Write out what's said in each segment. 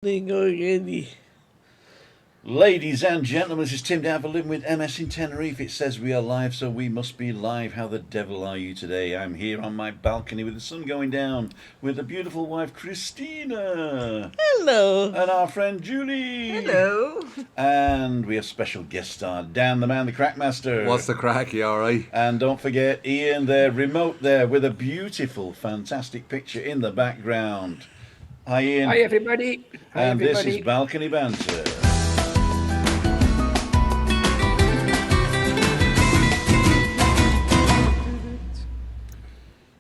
Already. Ladies and gentlemen, this is Tim down for Living with MS in Tenerife. It says we are live, so we must be live. How the devil are you today? I'm here on my balcony with the sun going down with a beautiful wife, Christina. Hello. And our friend, Julie. Hello. And we have special guest star, Dan the Man, the Crackmaster. What's the crack? You alright? And don't forget Ian there, remote there, with a beautiful, fantastic picture in the background. Hi, Ian. Hi, everybody. Hi, and everybody. This is Balcony Banter.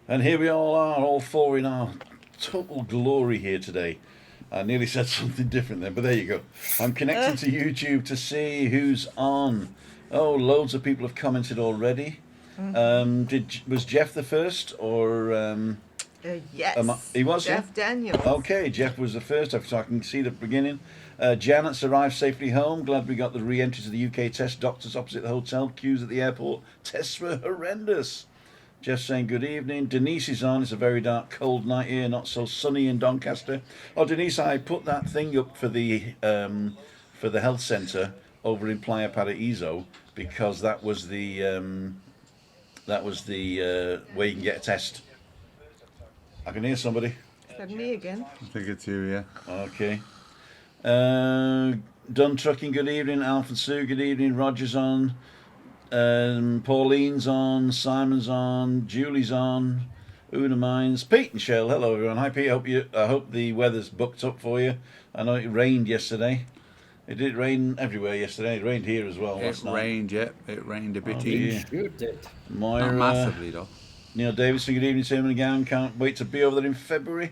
And here we all are, all four in our total glory here today. I nearly said something different there, but there you go. I'm connecting to YouTube to see who's on. Oh, loads of people have commented already. Was Jeff the first, or Yes. he was Jeff Daniels. Okay, Jeff was the first, so I can see the beginning. Janet's arrived safely home. Glad we got the re-entry to the UK test. Doctors opposite the hotel. Queues at the airport. Tests were horrendous. Jeff saying good evening. Denise is on. It's a very dark, cold night here. Not so sunny in Doncaster. Oh, Denise, I put that thing up for the health centre over in Playa Paraíso because that was the way you can get a test. I can hear somebody. Is that me again? I think it's you, yeah. Okay. Dun Trucking, good evening. Alf and Sue, good evening. Roger's on. Pauline's on. Simon's on. Julie's on. Una Mines. Pete and Shell, hello everyone. Hi Pete, I hope the weather's booked up for you. I know it rained yesterday. It did rain everywhere yesterday. It rained here as well last night. It rained, yeah. It rained a bit. Sure did. Moira, Not massively, though. Neil Davidson, good evening, Tim and again. Can't wait to be over there in February.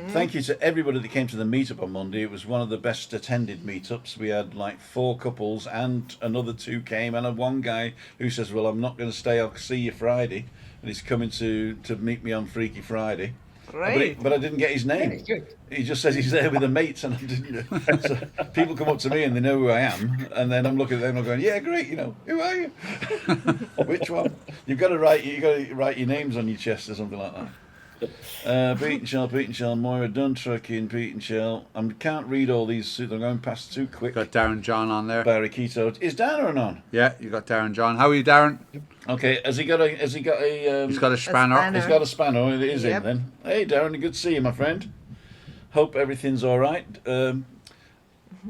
Thank you to everybody that came to the meetup on Monday. It was one of the best attended meetups. We had like 4 couples and another 2 came, and one guy who says, well, I'm not going to stay, I'll see you Friday. And he's coming to meet me on Freaky Friday. Great. But I didn't get his name. Very good. He just says he's there with the mates, and I didn't. So people come up to me and they know who I am, and then I'm looking at them and I'm going, yeah, great, who are you? Which one? You got to write your names on your chest or something like that. Pete and Shell, Moira Dun Trucking, Pete and Shell. I can't read all these. I'm going past too quick. Got Darren John on there. Barry Keto. Is Darren on? Yeah, you got Darren John. How are you, Darren? Okay. Has he got a? He's got a spanner. He's got a spanner. It is Yep. in then. Hey, Darren. Good to see you, my friend. Hope everything's all right.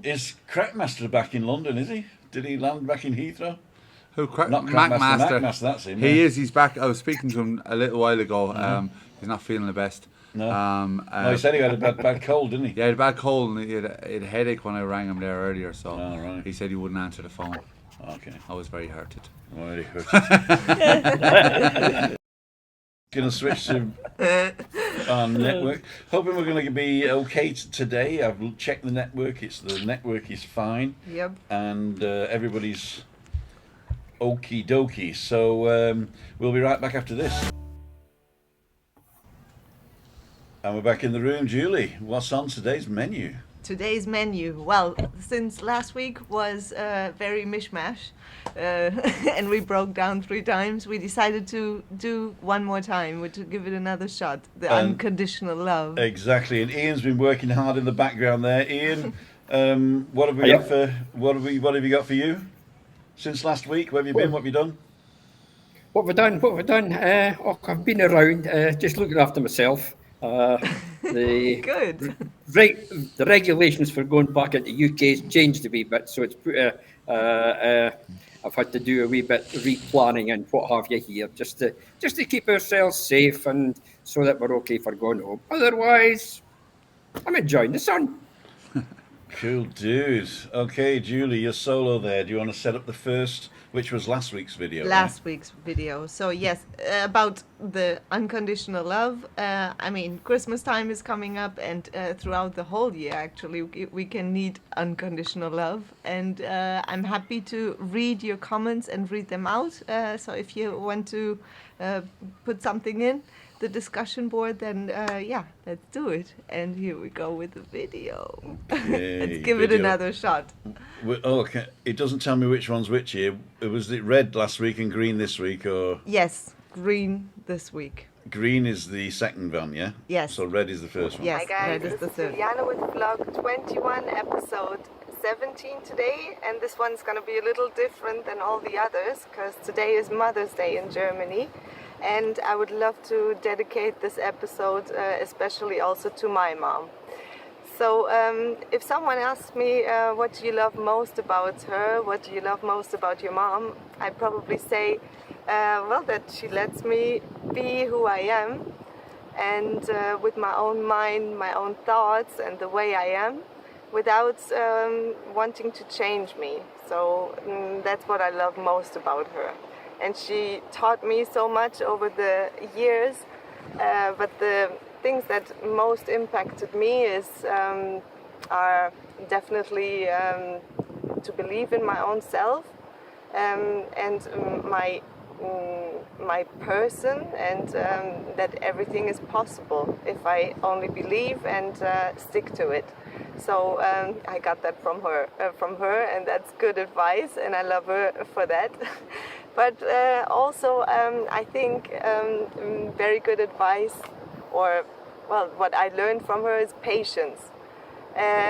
Is Crackmaster back in London? Is he? Did he land back in Heathrow? Who? Not Macmaster. Macmaster, that's him. He yeah. is. He's back. I was speaking to him a little while ago. He's not feeling the best. No. He said he had a bad cold, didn't he? Yeah, he had a bad cold and he had a headache when I rang him there earlier. So Right. he said he wouldn't answer the phone. Okay. I was very hurted. Very hurt. Going to switch to our network. Hoping we're going to be okay today. I've checked the network. The network is fine. Yep. And everybody's okie dokie. So we'll be right back after this. And we're back in the room. Julie, what's on today's menu? Today's menu. Well, since last week was very mishmash, and we broke down 3 times, we decided to do one more time, to give it another shot. The unconditional love. Exactly. And Ian's been working hard in the background there. Ian, what have we got for? What have you got for you since last week? Where have you been? What have you done? What have I done? I've been around, just looking after myself. Good. The regulations for going back into UK has changed a wee bit, so it's I've had to do a wee bit replanning and what have you here, just to keep ourselves safe and so that we're okay for going home. Otherwise, I'm enjoying the sun. Cool dude. Okay, Julie, you're solo there. Do you want to set up the first, which was last week's video? Last week's video. So yes, about the unconditional love. Christmas time is coming up, and throughout the whole year, actually, we can need unconditional love. And I'm happy to read your comments and read them out. So if you want to put something in the discussion board, then let's do it. And here we go with the video. Let's give it another shot. Okay. It doesn't tell me which one's which here. Was it red last week and green this week, or? Yes, green this week. green is the second one, yeah? Yes. So red is the first one. Yes, Hi guys, red is this the is third. Juliane with vlog 21, episode 17 today, and this one's gonna be a little different than all the others because today is Mother's Day in Germany, and I would love to dedicate this episode especially also to my mom. So if someone asks me what do you love most about her, what do you love most about your mom, I'd probably say, well, that she lets me be who I am, and with my own mind, my own thoughts, and the way I am, without wanting to change me. So that's what I love most about her. And she taught me so much over the years, but the things that most impacted me are definitely to believe in my own self, and my person, and that everything is possible if I only believe and stick to it. So I got that from her, and that's good advice, and I love her for that. But also, I think very good advice, or well, what I learned from her is patience.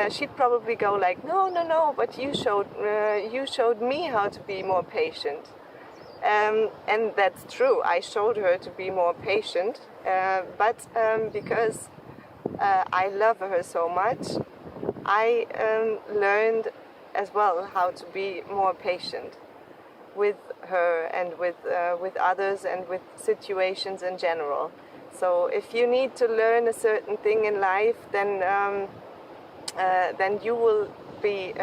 She'd probably go like, no, but you showed me how to be more patient. And that's true. I showed her to be more patient, but because I love her so much, I learned as well how to be more patient with her and with others and with situations in general. So if you need to learn a certain thing in life, then you will be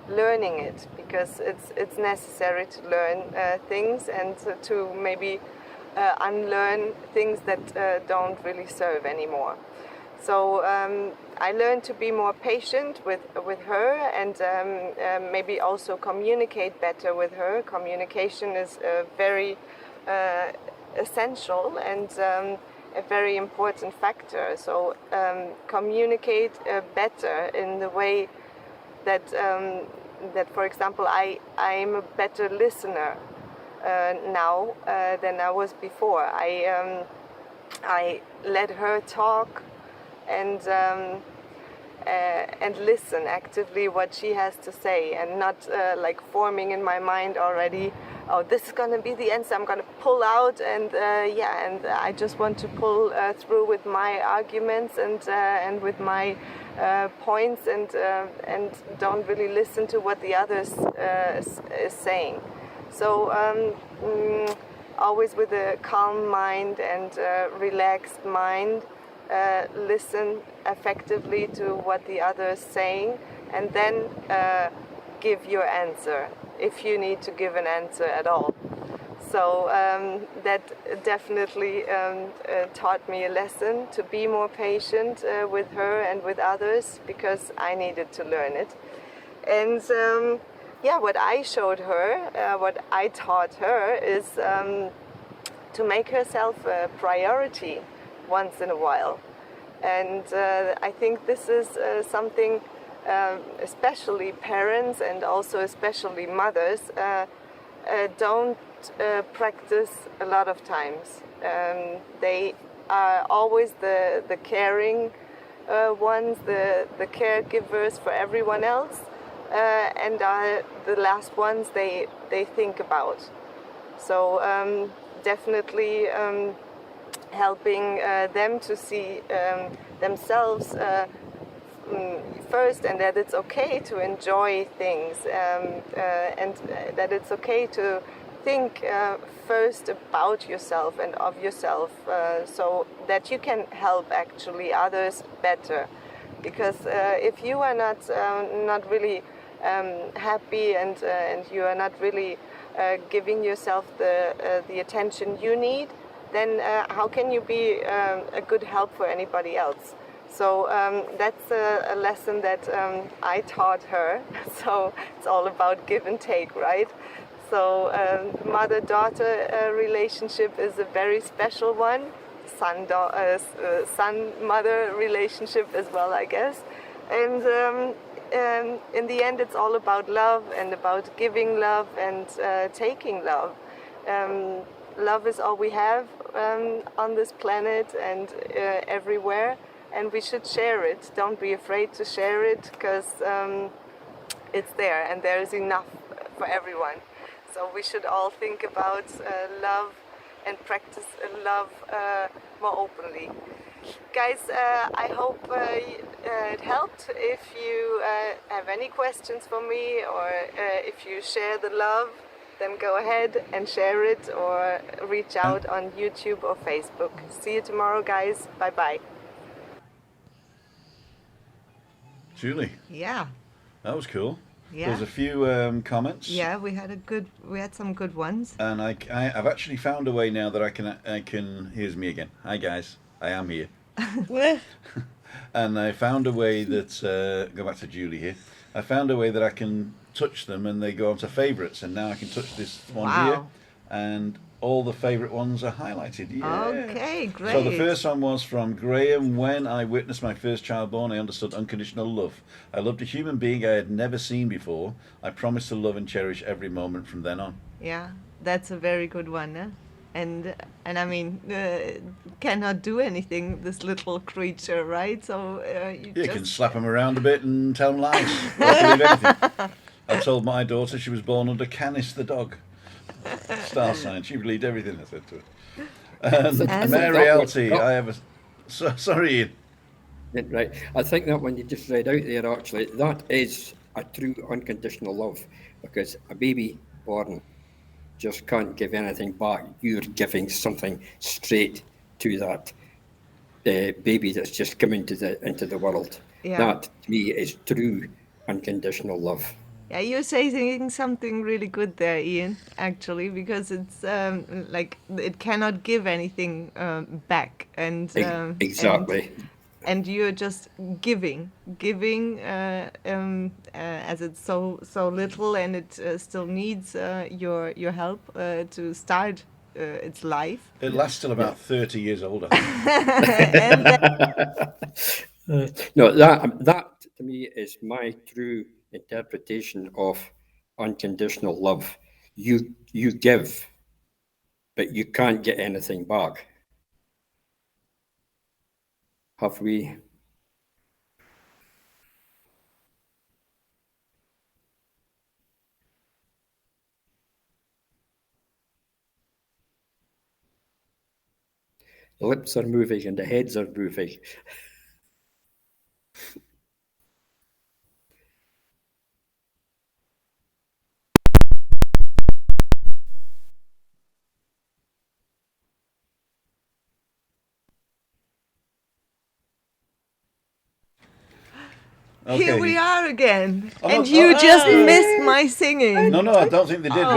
learning it, because it's necessary to learn things, and to maybe unlearn things that don't really serve anymore. So I learned to be more patient with her, and maybe also communicate better with her. Communication is very essential and a very important factor. So communicate better in the way that, for example, I'm a better listener now than I was before. I let her talk and listen actively what she has to say, and not like forming in my mind already, oh, this is going to be the answer, I'm going to pull out, and and I just want to pull through with my arguments and with my points, and don't really listen to what the others is saying. So always with a calm mind and relaxed mind, listen effectively to what the other is saying, and then give your answer if you need to give an answer at all. So that definitely taught me a lesson to be more patient with her and with others, because I needed to learn it. And what I showed her, what I taught her, is to make herself a priority once in a while. And I think this is something especially parents, and also especially mothers, don't practice a lot of times. They are always the caring ones, the caregivers for everyone else, and are the last ones they think about. So definitely helping them to see themselves first, and that it's okay to enjoy things, and that it's okay to think first about yourself and of yourself, so that you can help actually others better. Because if you are not really happy, and you are not really giving yourself the attention you need, then how can you be a good help for anybody else? So that's a lesson that I taught her. So it's all about give and take, right? So mother-daughter relationship is a very special one. Son-mother relationship as well, I guess. And in the end, it's all about love, and about giving love and taking love. Love is all we have. on this planet and everywhere, and we should share it. Don't be afraid to share it, because it's there and there is enough for everyone. So we should all think about love and practice love more openly. Guys, I hope it helped. If you have any questions for me, or if you share the love, then go ahead and share it, or reach out on YouTube or Facebook. See you tomorrow, guys. Bye bye. Julie, Yeah. that was cool. Yeah. There's a few comments. Yeah, we had some good ones. And I've actually found a way now that I can. Here's me again. Hi guys, I am here. And I found a way that go back to Julie here. I found a way that I can touch them and they go onto favourites, and now I can touch this one here, Wow. and all the favourite ones are highlighted. Yeah. Okay, great. So the first one was from Graham. When I witnessed my first child born, I understood unconditional love. I loved a human being I had never seen before. I promised to love and cherish every moment from then on. Yeah, that's a very good one, eh? And I mean, cannot do anything, this little creature, right? So you You just can slap him around a bit and tell him lies. They'll believe anything. I told my daughter she was born under Canis the dog. Star sign. She believed everything I said to her. And- Mary LT, I have a... sorry, Ian. Yeah, right. I think that one you just read out there, actually, that is a true unconditional love, because a baby born just can't give anything back. You're giving something straight to that baby that's just come into the world. Yeah. That, to me, is true unconditional love. Yeah, you're saying something really good there, Ian, actually, because it's like it cannot give anything back, and Exactly. and you're just giving, as it's so little, and it still needs your help to start its life. It lasts till about 30 years old, I think. And then, No, that to me is my true interpretation of unconditional love. You give, but you can't get anything back. Have we? The lips are moving and the heads are moving. here we are again, Oh, and no, you oh, just hey. missed my singing. No, I don't think they did,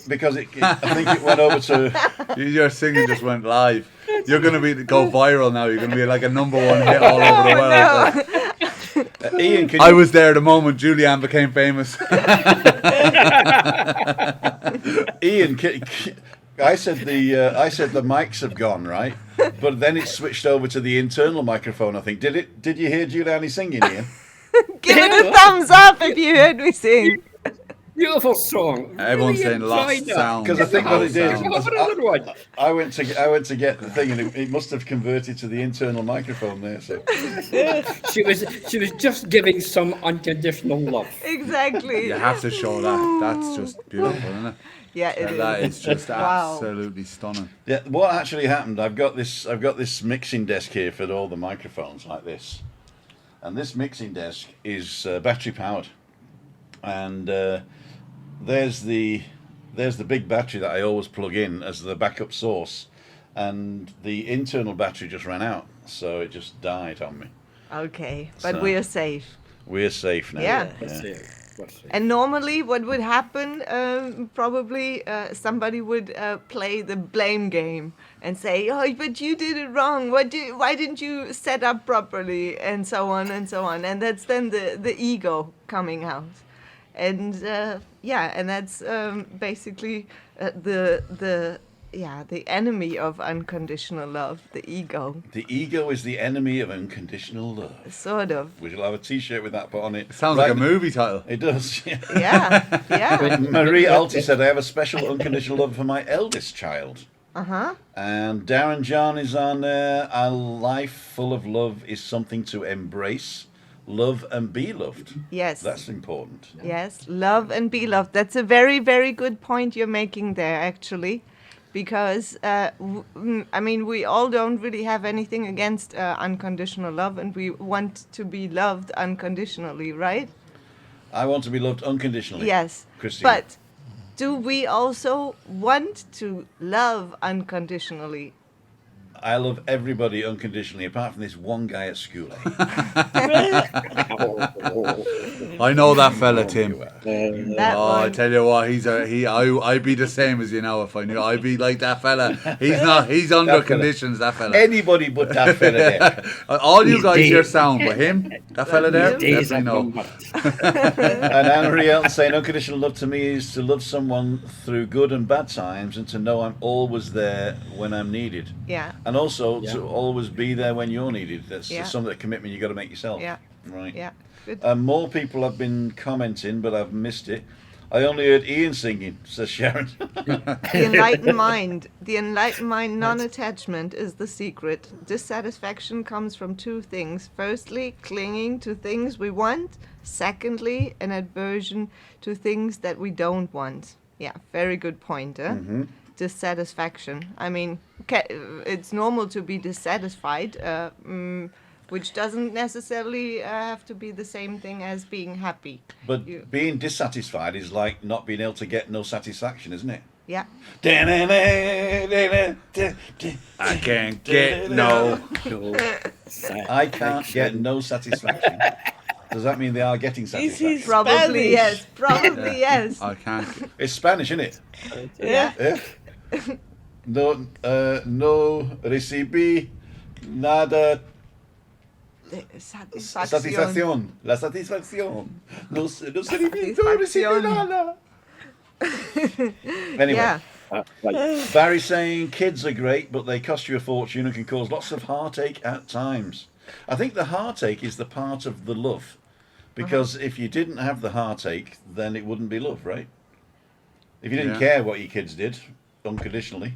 because I think it went over to... Your singing just went live. You're going to go viral now. You're going to be like a #1 hit all over the world. No. Ian, can I you... was there the moment Juliane became famous. Ian, I said the mics have gone, right? But then it switched over to the internal microphone, I think. Did you hear Juliane singing, Ian? Give it a thumbs up if you heard me sing. Beautiful song. Everyone's saying enjoyed lost that. sound. Because I think what it did, Have another one. I went to get the thing, and it must have converted to the internal microphone there. So She was just giving some unconditional love. Exactly. You have to show that. That's just beautiful, isn't it? Yeah, it is. That is just Wow. absolutely stunning. yeah, what actually happened? I've got this mixing desk here for all the microphones like this, and this mixing desk is battery powered, and there's the big battery that I always plug in as the backup source, and the internal battery just ran out, so it just died on me. Okay, but So- we are safe. We're safe now. Yeah. Let's see. Let's see. And normally, what would happen? Probably somebody would play the blame game and say, "Oh, but you did it wrong. Why didn't you set up properly?" And so on and so on. And that's then the ego coming out. And and that's basically the enemy of unconditional love, the ego, The ego is the enemy of unconditional love. sort of. We shall have a T-shirt with that put on it. It sounds like a Right- movie title. It does. Yeah. Yeah, yeah. Marie Alty said, "I have a special unconditional love for my eldest child." And Darren John is on there. A life full of love is something to embrace, love and be loved. Yes. That's important. Yes, love and be loved. That's a very, very good point you're making there, actually. Because, I mean, we all don't really have anything against unconditional love, and we want to be loved unconditionally, right? I want to be loved unconditionally. Yes. Christine. But do we also want to love unconditionally? I love everybody unconditionally, apart from this one guy at school. I know that fella, Tim. That Oh, I one. tell you what, I'd be the same as you now if I knew. I'd be like that fella. He's under That fella. conditions, that fella. Anybody but that fella there. All you He's guys dead. hear sound, but him, that fella there, Days definitely are no. numbered. And Anne-Marie Elton saying, unconditional love to me is to love someone through good and bad times and to know I'm always there when I'm needed. Yeah. And also Yeah. to always be there when you're needed. That's Yeah. some of the commitment you got to make yourself. Yeah. Right. Yeah. Good. More people have been commenting, but I've missed it. I only heard Ian singing, says Sharon. The enlightened mind, non-attachment is the secret. Dissatisfaction comes from two things. Firstly, clinging to things we want. Secondly, an aversion to things that we don't want. Yeah, very good point. Dissatisfaction. I mean, it's normal to be dissatisfied, which doesn't necessarily have to be the same thing as being happy. But You- being dissatisfied is like not being able to get no satisfaction, isn't it? Yeah. I can't get no. I can't get no satisfaction. Does that mean they are getting satisfaction? Probably yes. Probably yes. I can't. It's Spanish, isn't it? Yeah. Yeah. No recibí nada satisfacción. La satisfacción. No recibí nada. Anyway. Yeah. Right. Barry saying kids are great, but they cost you a fortune and can cause lots of heartache at times. I think the heartache is the part of the love, because if you didn't have the heartache, then it wouldn't be love, right? If you didn't Yeah. care what your kids did unconditionally,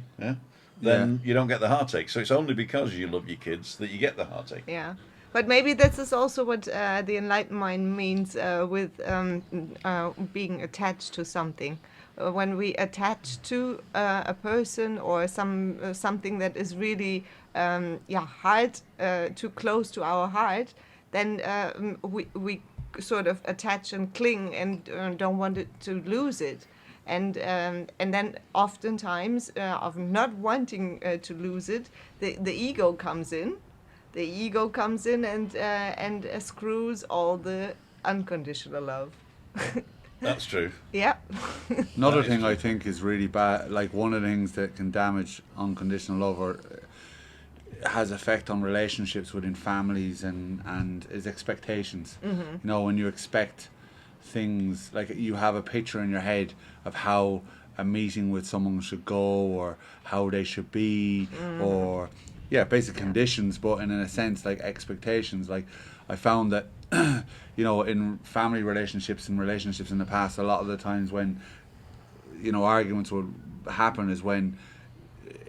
then you don't get the heartache. So it's only because you love your kids that you get the heartache. Yeah. But maybe this is also what the enlightened mind means with being attached to something. When we attach to a person or something that is really hard, too close to our heart, then we sort of attach and cling and don't want it to lose it. And then oftentimes of not wanting to lose it, the ego comes in. The ego comes in and screws all the unconditional love. That's true. Yeah. Another That is thing true. I think is really bad, like one of the things that can damage unconditional love or has effect on relationships within families and is expectations. You know, when you expect things, like you have a picture in your head of how a meeting with someone should go or how they should be or basic conditions, but in a sense like expectations. Like I found that you know, in family relationships and relationships in the past, a lot of the times when, you know, arguments would happen is when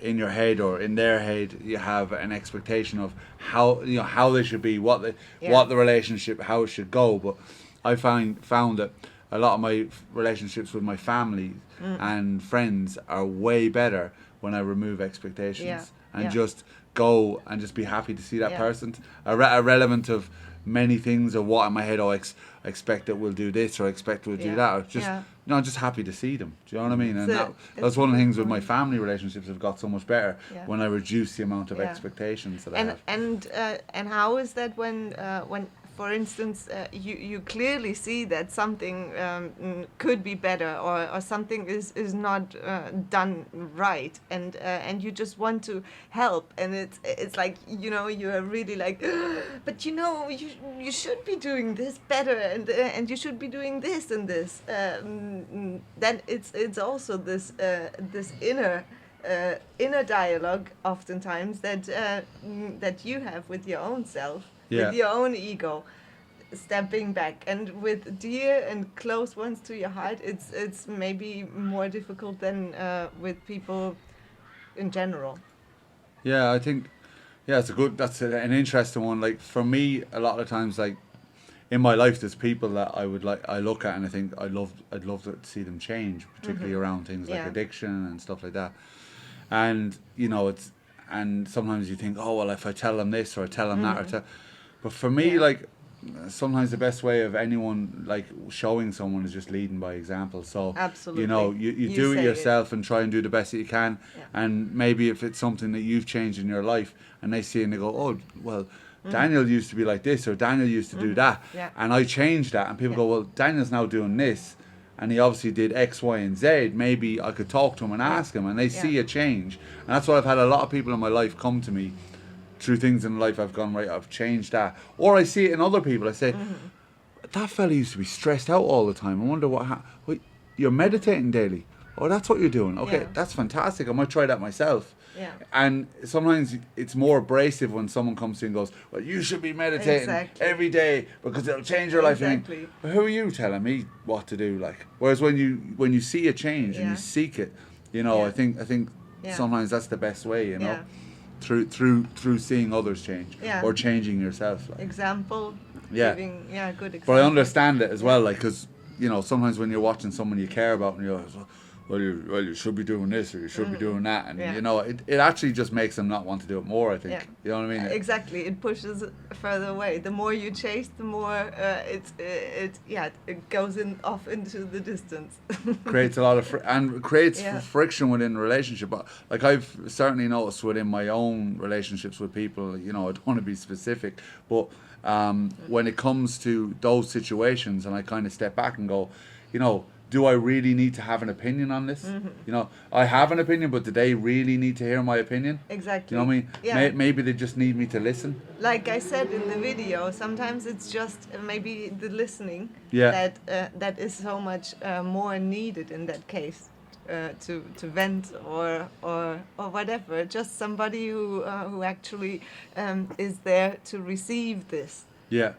in your head or in their head you have an expectation of how, you know, how they should be, what the relationship, how it should go. But I found that a lot of my relationships with my family and friends are way better when I remove expectations and just go and just be happy to see that person, irrelevant of many things or what in my head. I expect that we'll do this or I expect we'll do that. Or just no, I'm just happy to see them. Do you know what I mean? And So that's one of the things with my family relationships have got so much better Yeah. when I reduce the amount of Yeah. expectations that I have. And how is that when for instance you clearly see that something could be better or something is not done right and you just want to help and it's like, you know, you're really like but you know you should be doing this better and you should be doing this and this, then it's also this inner dialogue oftentimes that you have with your own self, with your own ego, stepping back. And with dear and close ones to your heart, it's maybe more difficult than with people in general. Yeah, I think, yeah, that's an interesting one. Like for me, a lot of times, like in my life, there's people that I look at and I think I'd love to see them change, particularly around things like Yeah. addiction and stuff like that. And and sometimes you think, oh well, if I tell them this or I tell them that, but for me, Yeah. like sometimes the best way of anyone like showing someone is just leading by example. So Absolutely. you You do it say it. yourself and try and do the best that you can. Yeah. And maybe if it's something that you've changed in your life and they see it and they go, oh well, Daniel used to be like this or Daniel used to do that, Yeah. and I changed that, and people Yeah. go, well, Daniel's now doing this and he obviously did X, Y, and Z. Maybe I could talk to him and ask him, and they see a change. And that's why I've had a lot of people in my life come to me through things in life. I've gone, right, I've changed that. Or I see it in other people. I say, that fella used to be stressed out all the time. I wonder what happened. You're meditating daily. Oh, that's what you're doing. Okay, Yeah. that's fantastic. I might try that myself. Yeah. And sometimes it's more abrasive when someone comes to you and goes, well, you should be meditating Exactly. every day because it'll change your life. And you think, Exactly. well, who are you telling me what to do? Like, whereas when you see a change and Yeah. you seek it, Yeah. I think Yeah. sometimes that's the best way, Yeah. through seeing others change Yeah. or changing yourself. Like. Example. Yeah. Giving, good example. But I understand it as well, like, because sometimes when you're watching someone you care about and you're like, well, you should be doing this or you should be doing that, and Yeah. it actually just makes them not want to do it more. I think. Yeah. You know what I mean? Exactly. It pushes further away. The more you chase, the more it goes off into the distance. Creates a lot of creates Yeah. friction within a relationship. But like I've certainly noticed within my own relationships with people, I don't want to be specific, but when it comes to those situations, and I kind of step back and go, do I really need to have an opinion on this? I have an opinion, but do they really need to hear my opinion? Exactly. You know what I mean? Yeah. Maybe they just need me to listen. Like I said in the video, sometimes it's just maybe the listening Yeah. that is so much more needed in that case. To vent or whatever, just somebody who actually is there to receive this, Yeah.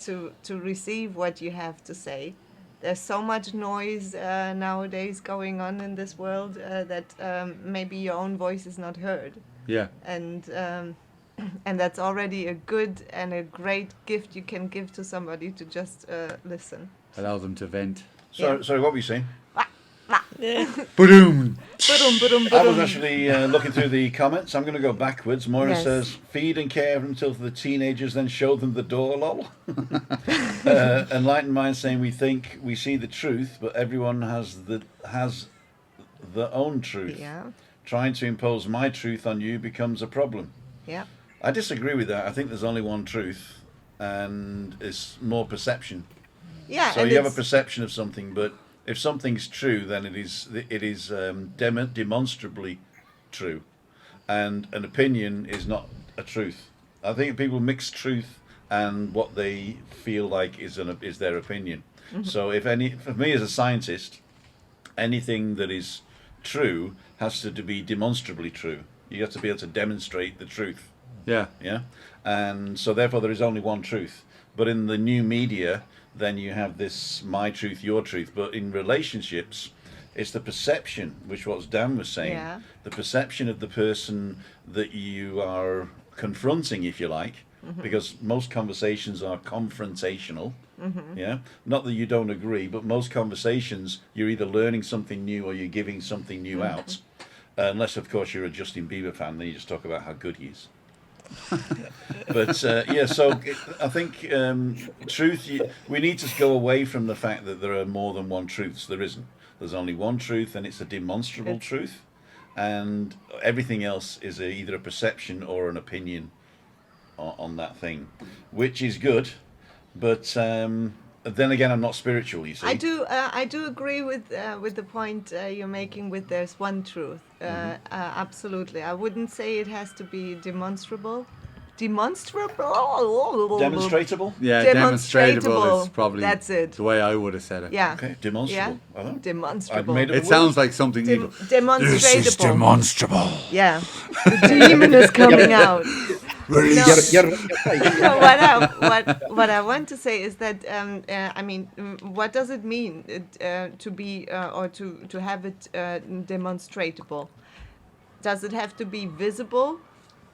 to receive what you have to say. There's so much noise nowadays going on in this world that maybe your own voice is not heard, Yeah. and that's already a good and a great gift you can give to somebody, to just listen. Allow them to vent. Sorry, what were you saying? Boom. I was actually looking through the comments. I'm going to go backwards. Moira Yes. says, feed and care until the teenagers, then show them the door, lol. Enlightened Mind saying, we see the truth, but everyone has their own truth. Yeah, Trying to impose my truth on you becomes a problem. yeah, I disagree with that. I think there's only one truth, and it's more perception. yeah. So and you have a it's- perception of something, but if something's true, then it is demonstrably true, and an opinion is not a truth. I think people mix truth and what they feel like is their opinion. So for me as a scientist, anything that is true has to be demonstrably true. You have to be able to demonstrate the truth. Yeah. Yeah, and so therefore there is only one truth. But in the new media, then you have this my truth, your truth. But in relationships, it's the perception, which what Dan was saying, Yeah. the perception of the person that you are confronting, if you like, because most conversations are confrontational. Yeah, not that you don't agree, but most conversations you're either learning something new or you're giving something new out. Unless, of course, you're a Justin Bieber fan, then you just talk about how good he is. But so I think truth. We need to go away from the fact that there are more than one truths. There isn't. There's only one truth, and it's a demonstrable truth, and everything else is either a perception or an opinion on that thing, which is good. But then again, I'm not spiritual. You see, I do agree with the point you're making. With there's one truth. Absolutely, I wouldn't say it has to be demonstrable. Demonstrable. demonstratable. Yeah, Demonstratable. demonstratable is probably That's it. the way I would have said it. Yeah. Okay, demonstrable. Yeah. I don't know. Demonstrable. I've made It sounds like something evil. Demonstratable. demonstrable. Yeah. The demon is coming out. No. What I want to say is that what does it mean to be or to have it demonstratable? Does it have to be visible,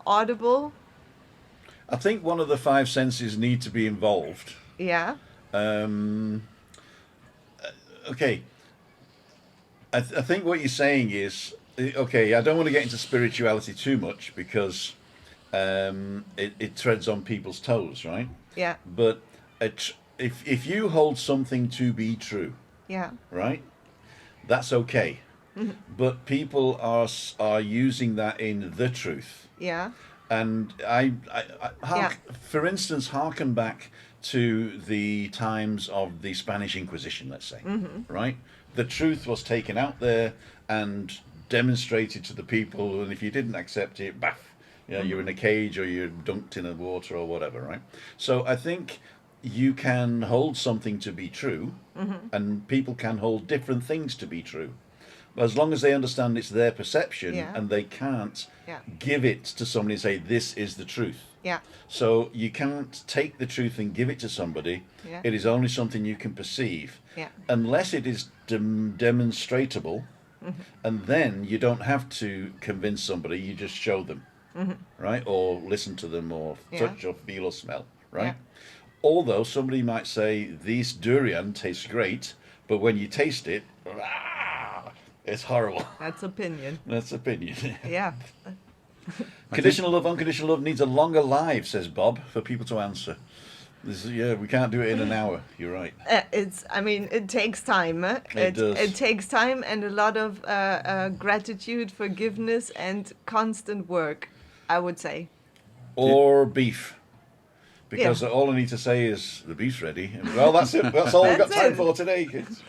audible? I think one of the five senses need to be involved. Yeah. Okay. I think what you're saying is, okay, I don't want to get into spirituality too much because it treads on people's toes, right? Yeah. But if you hold something to be true, Yeah. right, that's okay. But people are using that in the truth. Yeah. And for instance, harken back to the times of the Spanish Inquisition, let's say, right? The truth was taken out there and demonstrated to the people, and if you didn't accept it, baff, you're in a cage or you're dunked in the water or whatever, right? So I think you can hold something to be true, and people can hold different things to be true. As long as they understand it's their perception and they can't give it to somebody and say, this is the truth. Yeah. So you can't take the truth and give it to somebody. Yeah. It is only something you can perceive. Yeah. Unless it is demonstratable, and then you don't have to convince somebody, you just show them, right? Or listen to them or touch or feel or smell, right? Yeah. Although somebody might say, this durian tastes great, but when you taste it, it's horrible. That's opinion. That's opinion. Yeah. Conditional love, unconditional love needs a longer live, says Bob, for people to answer. We can't do it in an hour. You're right. It takes time. It does. It takes time and a lot of gratitude, forgiveness, and constant work, I would say. Or beef. Because all I need to say is, the beef's ready. Well, that's it. That's all we've got time for today, kids.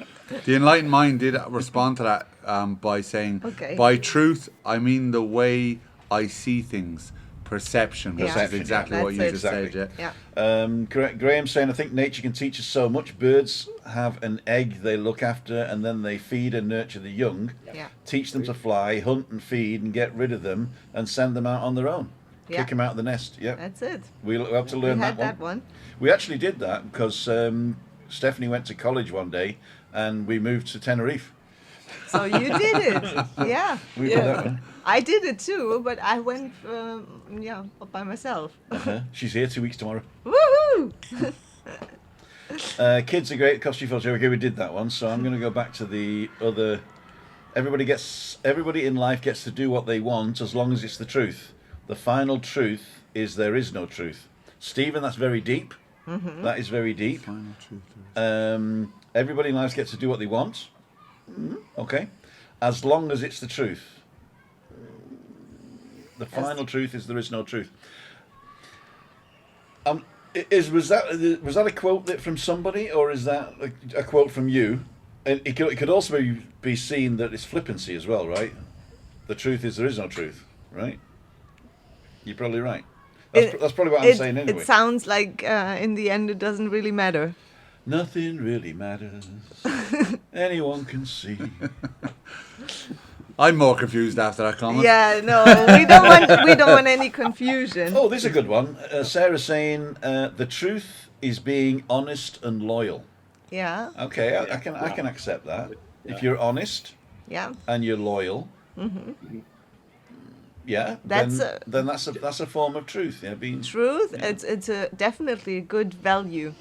The enlightened mind did respond to that by saying, by truth, I mean the way I see things. Perception, which is exactly what you just said. Correct. Graham's saying, I think nature can teach us so much. Birds have an egg they look after, and then they feed and nurture the young. Teach them to fly, hunt and feed, and get rid of them, and send them out on their own. Kick them out of the nest. Yeah, that's it. We'll have to learn that one. We actually did that because Stephanie went to college one day, and we moved to Tenerife. So you did it. Yeah. We did that one. I did it too, but I went, by myself. She's here 2 weeks tomorrow. Woohoo! Kids are great. Cost you for okay, we did that one. So I'm going to go back to the other. Everybody in life gets to do what they want as long as it's the truth. The final truth is there is no truth. Stephen, that's very deep. That is very deep. Final truth. Everybody in life gets to do what they want. Okay, as long as it's the truth. The final truth is there is no truth. Was that a quote from somebody, or is that a quote from you? And it could also be seen that it's flippancy as well, right? The truth is there is no truth, right? You're probably right. That's probably what I'm saying anyway. It sounds like in the end it doesn't really matter. Nothing really matters. Anyone can see. I'm more confused after that comment. Yeah, no, we don't want any confusion. Oh, this is a good one. Sarah's saying the truth is being honest and loyal. Yeah. Okay, I can accept that. If you're honest. Yeah. And you're loyal. Yeah. Then that's a form of truth. Yeah, being truth. Yeah. It's definitely a good value.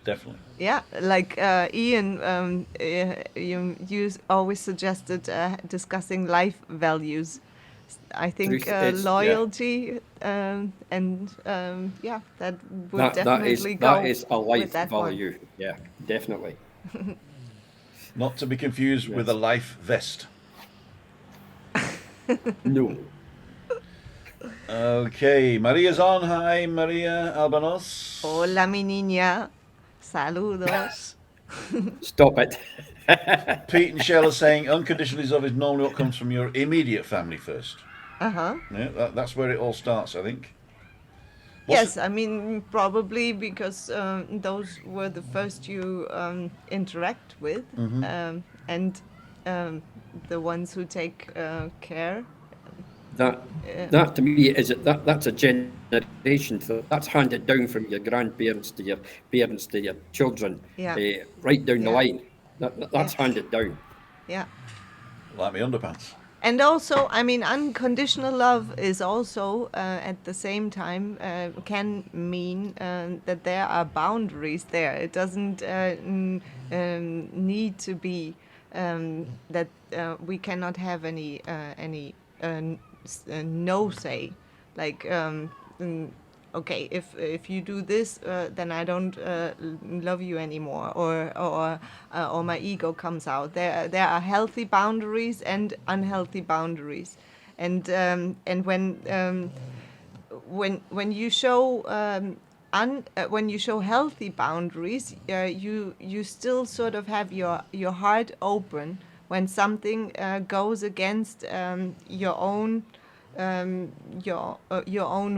Definitely. Yeah, like Ian, you always suggested discussing life values. I think loyalty and that would definitely go. That is a life value. One. Yeah, definitely. Not to be confused with a life vest. No. Okay, Maria's on. Hi, Maria Albanos. Hola, mi niña. Saludos. Stop it. Pete and Shell are saying unconditional love is normally what comes from your immediate family first. Yeah, that's where it all starts, I think. Yes, I mean, probably because those were the first you interact with, and the ones who take care. That to me that's a generation. That's handed down from your grandparents to your parents to your children, right down the line. That's handed down. Yeah. Like my underpants. And also, I mean, unconditional love is also at the same time can mean that there are boundaries there. It doesn't need to be that we cannot have any no say, like okay, if you do this, then I don't love you anymore, or my ego comes out. There are healthy boundaries and unhealthy boundaries, and when you show when you show healthy boundaries, you still sort of have your heart open when something goes against your own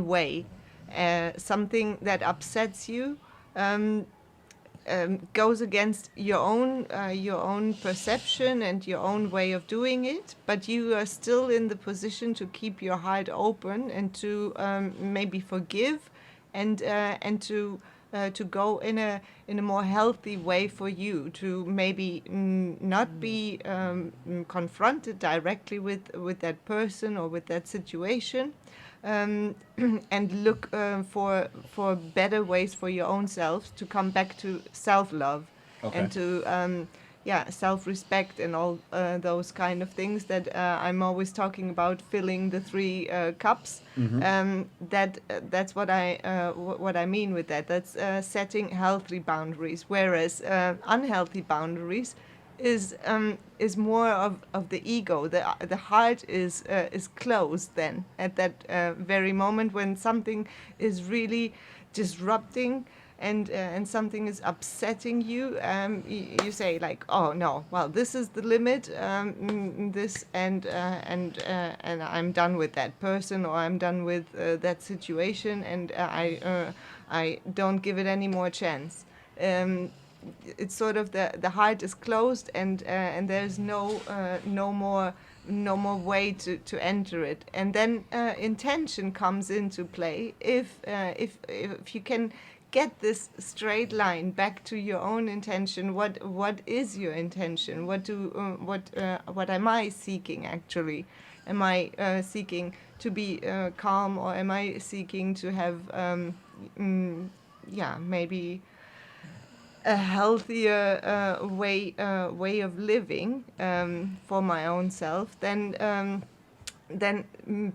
way, something that upsets you. Goes against your own perception and your own way of doing it, but you are still in the position to keep your heart open and to maybe forgive and to go in a more healthy way for you, to maybe not be confronted directly with that person or with that situation, and look for better ways for your own self to come back to self-love. Okay. And to self-respect and all those kind of things that I'm always talking about, filling the three cups. That's what I mean with that. That's setting healthy boundaries, whereas unhealthy boundaries is more of the ego. The heart is closed then at that very moment when something is really disrupting and something is upsetting you. You say like, oh no, well, this is the limit. This and I'm done with that person, or I'm done with that situation, and I don't give it any more chance. It's sort of the heart is closed, and there's no more way to enter it, and then intention comes into play. If you can get this straight line back to your own intention, what is your intention? What am I seeking actually? Am I seeking to be calm, or am I seeking to have maybe a healthier way of living for my own self? Then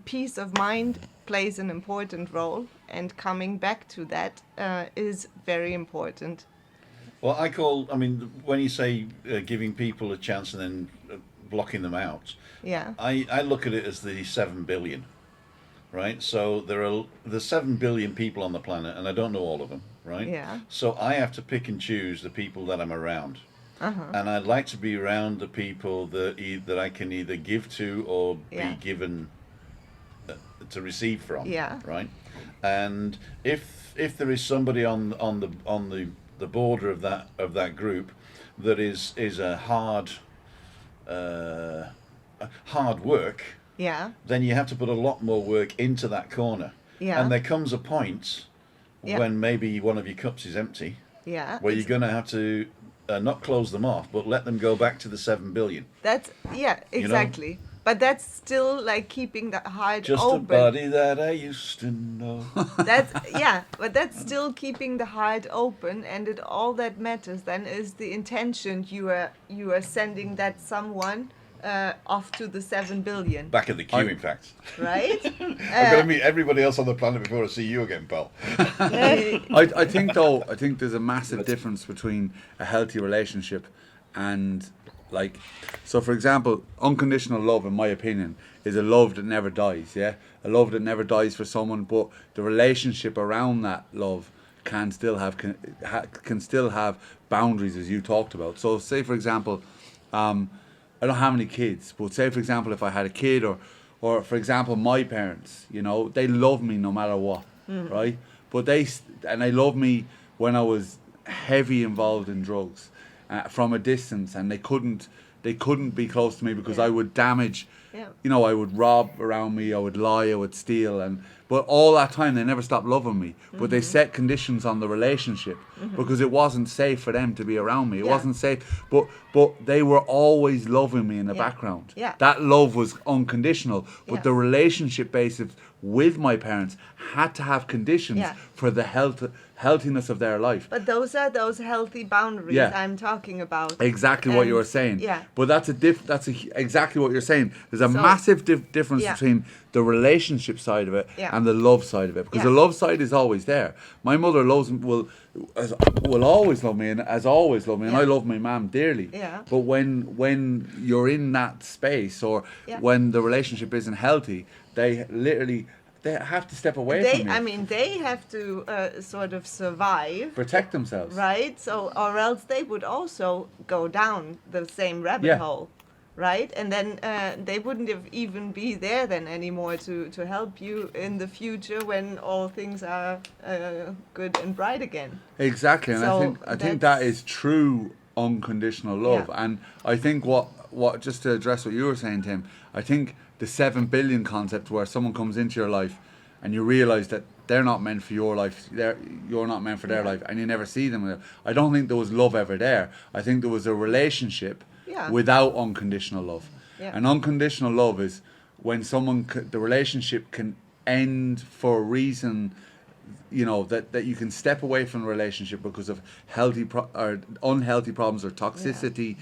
peace of mind plays an important role, and coming back to that is very important. Well, I mean, when you say giving people a chance and then blocking them out, Yeah. I look at it as the 7 billion, right? So there's 7 billion people on the planet, and I don't know all of them, right? Yeah. So I have to pick and choose the people that I'm around. And I'd like to be around the people that I can either give to or Yeah. be given to receive from. Yeah. Right. And if there is somebody on the border of that group that is a hard work, Yeah. then you have to put a lot more work into that corner. Yeah. And there comes a point Yeah. when maybe one of your cups is empty, Yeah. where you're going to have to not close them off, but let them go back to the 7 billion. That's exactly. But that's still like keeping the heart Just open. a buddy that I used to know. But that's still keeping the heart open, and all that matters then is the intention you are sending that someone off to the 7 billion. Back at the queue, in fact. Right? I'm going to meet everybody else on the planet before I see you again, pal. I think there's a massive difference between a healthy relationship and, like, so for example, unconditional love, in my opinion, is a love that never dies. Yeah, a love that never dies for someone, but the relationship around that love can still have boundaries, as you talked about. So say for example, I don't have any kids, but say for example, if I had a kid, or for example, my parents, you know, they love me no matter what, right? But they love me when I was heavy involved in drugs, from a distance, and they couldn't they couldn't be close to me because Yeah. I would damage. Yeah. You know, I would rob around me, I would lie, I would steal, but all that time they never stopped loving me. But they set conditions on the relationship because it wasn't safe for them to be around me. It Yeah. wasn't safe, but they were always loving me in the Yeah. background. Yeah. That love was unconditional, but Yeah. the relationship basis with my parents had to have conditions Yeah. for the healthiness of their life. But those are those healthy boundaries Yeah. I'm talking about. Exactly what you And- were saying. Yeah. But exactly what you're saying. There's a So- massive difference Yeah. between the relationship side of it Yeah. and the love side of it, because Yeah. the love side is always there. My mother will always love me and has always loved me, and Yeah. I love my mum dearly. Yeah. But when you're in that space, or Yeah. when the relationship isn't healthy, they have to step away from you. I mean, they have to sort of survive, protect themselves. right? So, or else they would also go down the same rabbit Yeah. hole, right? And then they wouldn't have even be there then anymore to help you in the future when all things are good and bright again. Exactly, and So I think that that's- is true unconditional love. Yeah. And I think what just to address what you were saying, Tim, I think the 7 billion concept, where someone comes into your life and you realize that they're not meant for your life, you're not meant for their Yeah. life, and you never see them. I don't think there was love ever there. I think there was a relationship Yeah. without unconditional love. Yeah. And unconditional love is when the relationship can end for a reason, you know, that you can step away from the relationship because of or unhealthy problems or toxicity,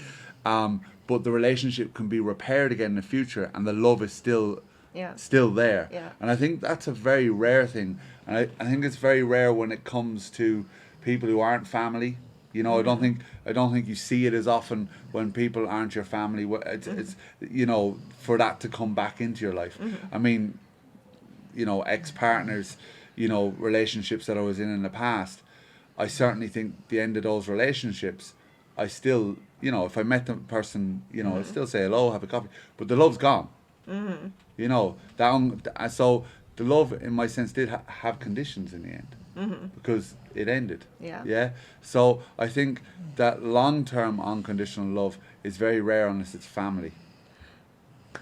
but the relationship can be repaired again in the future, and the love is still there. Yeah. And I think that's a very rare thing, and I think it's very rare when it comes to people who aren't family. You know, Mm-hmm. I don't think you see it as often when people aren't your family. It's you know, for that to come back into your life. Mm-hmm. I mean, you know, ex-partners, you know, relationships that I was in the past, I certainly think the end of those relationships, I still, you know, if I met the person, you know, I'd still say hello, have a coffee, but the love's gone. You know, so the love, in my sense, did have conditions in the end, because it ended. Yeah. So I think that long-term unconditional love is very rare unless it's family.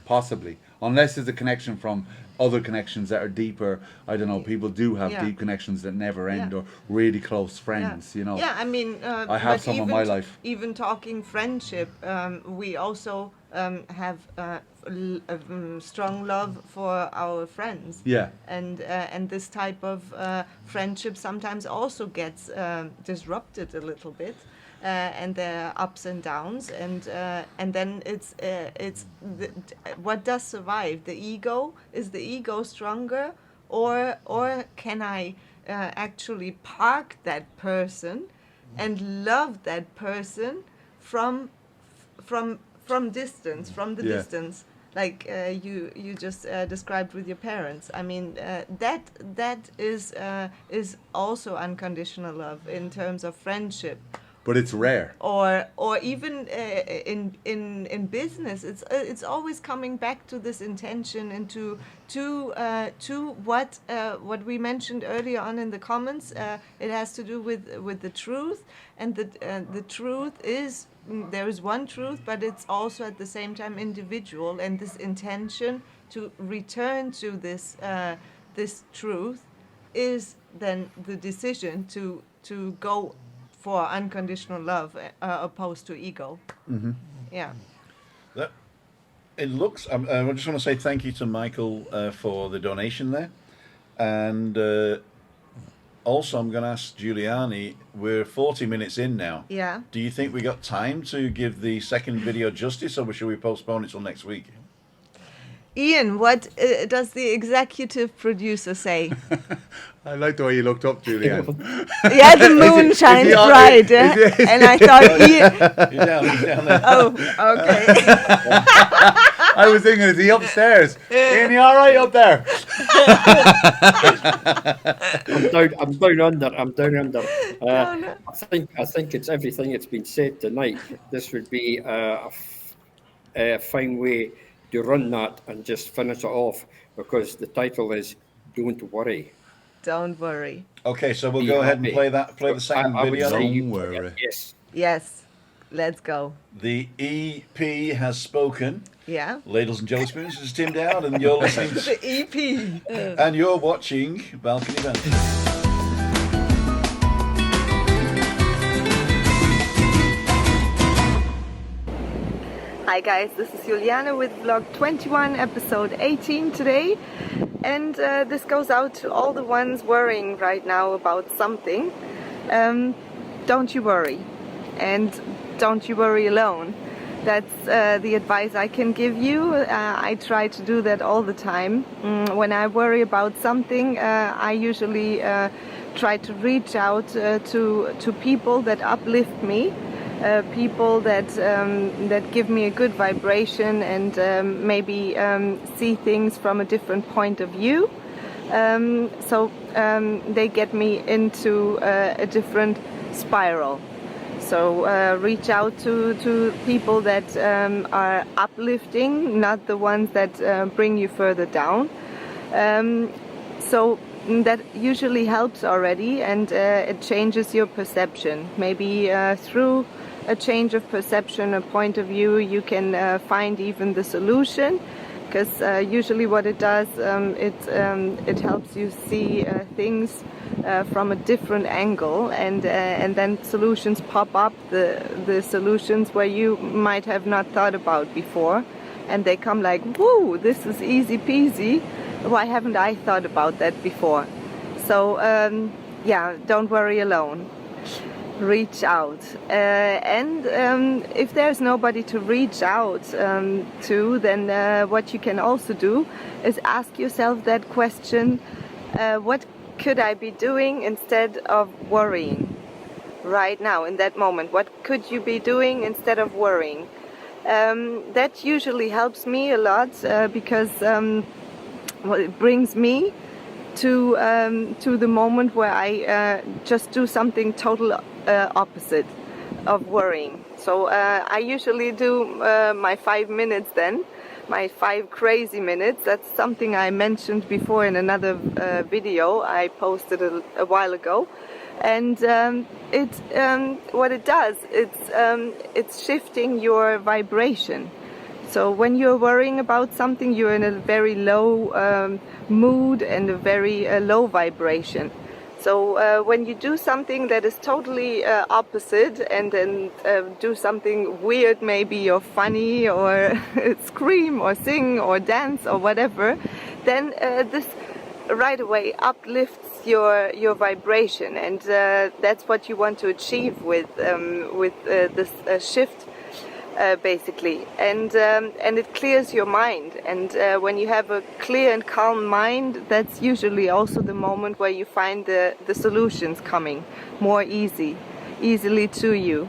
Possibly. Unless there's a connection from other connections that are deeper. I don't know, people do have Yeah. deep connections that never end, Yeah. or really close friends, you know. Yeah, I mean, I have but some in even my life. Even talking friendship, we also have strong love for our friends. Yeah. And this type of friendship sometimes also gets disrupted a little bit. And there are ups and downs, and then what does survive? The ego? Is the ego stronger, or can I actually park that person and love that person from distance, from the Yeah. distance, like you just described with your parents? I mean, that is also unconditional love in terms of friendship. But it's rare. Or even in business, it's always coming back to this intention and to what we mentioned earlier on in the comments. It has to do with the truth, and the truth is, there is one truth, but it's also at the same time individual, and this intention to return to this truth is then the decision to go for unconditional love opposed to ego. Mm-hmm. Yeah. It looks. I just want to say thank you to Michael for the donation there, and also I'm going to ask Juliane. We're 40 minutes in now. Yeah. Do you think we got time to give the second video justice, or should we postpone it till next week? Ian, what does the executive producer say? I like the way you looked up, Juliane. Yeah, the moon shines bright, and I thought Ian. He's down there. Oh, okay. I was thinking, is he upstairs? Ian, you all right up there? I'm down under. No. I think it's everything that's been said tonight. This would be a fine way to run that and just finish it off, because the title is "Don't Worry." Don't worry. Okay, so we'll Be go ahead and happy. play the second I would video. say Don't you- worry. Yes. Yes. Let's go. The EP has spoken. Yeah. Ladles and Jelly Spoons, this is Tim Dowd, and you're listening to, The EP. and you're watching Balcony Banter. Hi guys, this is Juliane with vlog 21, episode 18 today. And this goes out to all the ones worrying right now about something. Don't you worry. And don't you worry alone. That's the advice I can give you. I try to do that all the time. When I worry about something, I usually try to reach out to people that uplift me. People that give me a good vibration and maybe see things from a different point of view. So they get me into a different spiral. So reach out to people that are uplifting, not the ones that bring you further down. So that usually helps already, and it changes your perception. Maybe through a change of perception, a point of view, you can find even the solution, because usually what it does, it helps you see things from a different angle, and then solutions pop up, the solutions where you might have not thought about before, and they come like, whoa, this is easy peasy, why haven't I thought about that before? So yeah, don't worry alone. Reach out, and if there's nobody to reach out to, then what you can also do is ask yourself that question, what could I be doing instead of worrying right now in that moment? What could you be doing instead of worrying? That usually helps me a lot, because well, it brings me to the moment where I just do something total opposite of worrying. So I usually do my 5 minutes then, my 5 crazy minutes. That's something I mentioned before in another video I posted a while ago. And what it does, it's shifting your vibration. So when you're worrying about something, you're in a very low mood and a very low vibration. So when you do something that is totally opposite, and then do something weird maybe, or funny, or scream or sing or dance or whatever, then this right away uplifts your vibration, and that's what you want to achieve with this shift. Basically, and it clears your mind, and when you have a clear and calm mind, that's usually also the moment where you find the solutions coming more easily to you.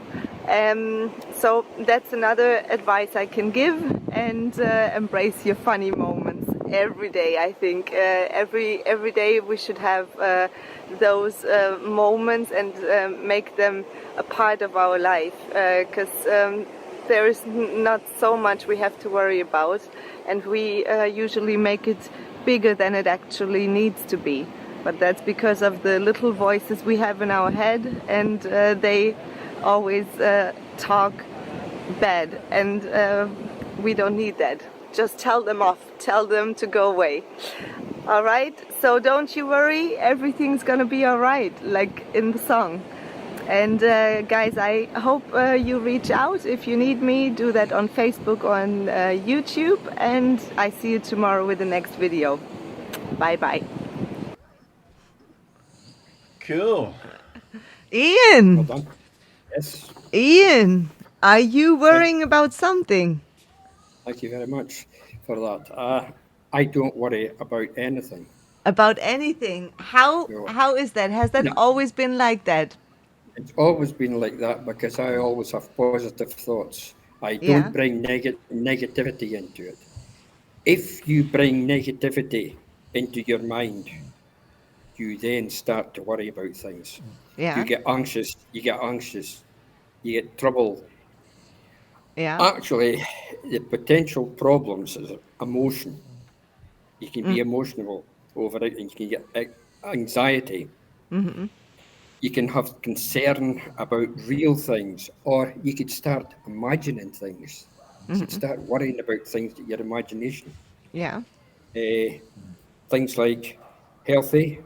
So that's another advice I can give, and embrace your funny moments every day. I think every day we should have those moments, and make them a part of our life, because there is not so much we have to worry about, and we usually make it bigger than it actually needs to be. But that's because of the little voices we have in our head, and they always talk bad, and we don't need that. Just tell them off, tell them to go away. Alright, so don't you worry, everything's gonna be alright, like in the song. And guys, I hope you reach out. If you need me, do that on Facebook or on YouTube. And I see you tomorrow with the next video. Bye bye. Cool. Ian! Well done. Yes, Ian, are you worrying about something? thank you very much for that. I don't worry about anything. About anything? How is that? Has that No. always been like that? It's always been like that because I always have positive thoughts. I don't Yeah. bring negativity into it. If you bring negativity into your mind, you then start to worry about things. Yeah. You get anxious, you get trouble. Yeah. Actually, the potential problems is emotion. You can be emotional over it, and you can get anxiety. You can have concern about real things, or you could start imagining things. You could start worrying about things that your imagination. Yeah. Uh, Things like healthy,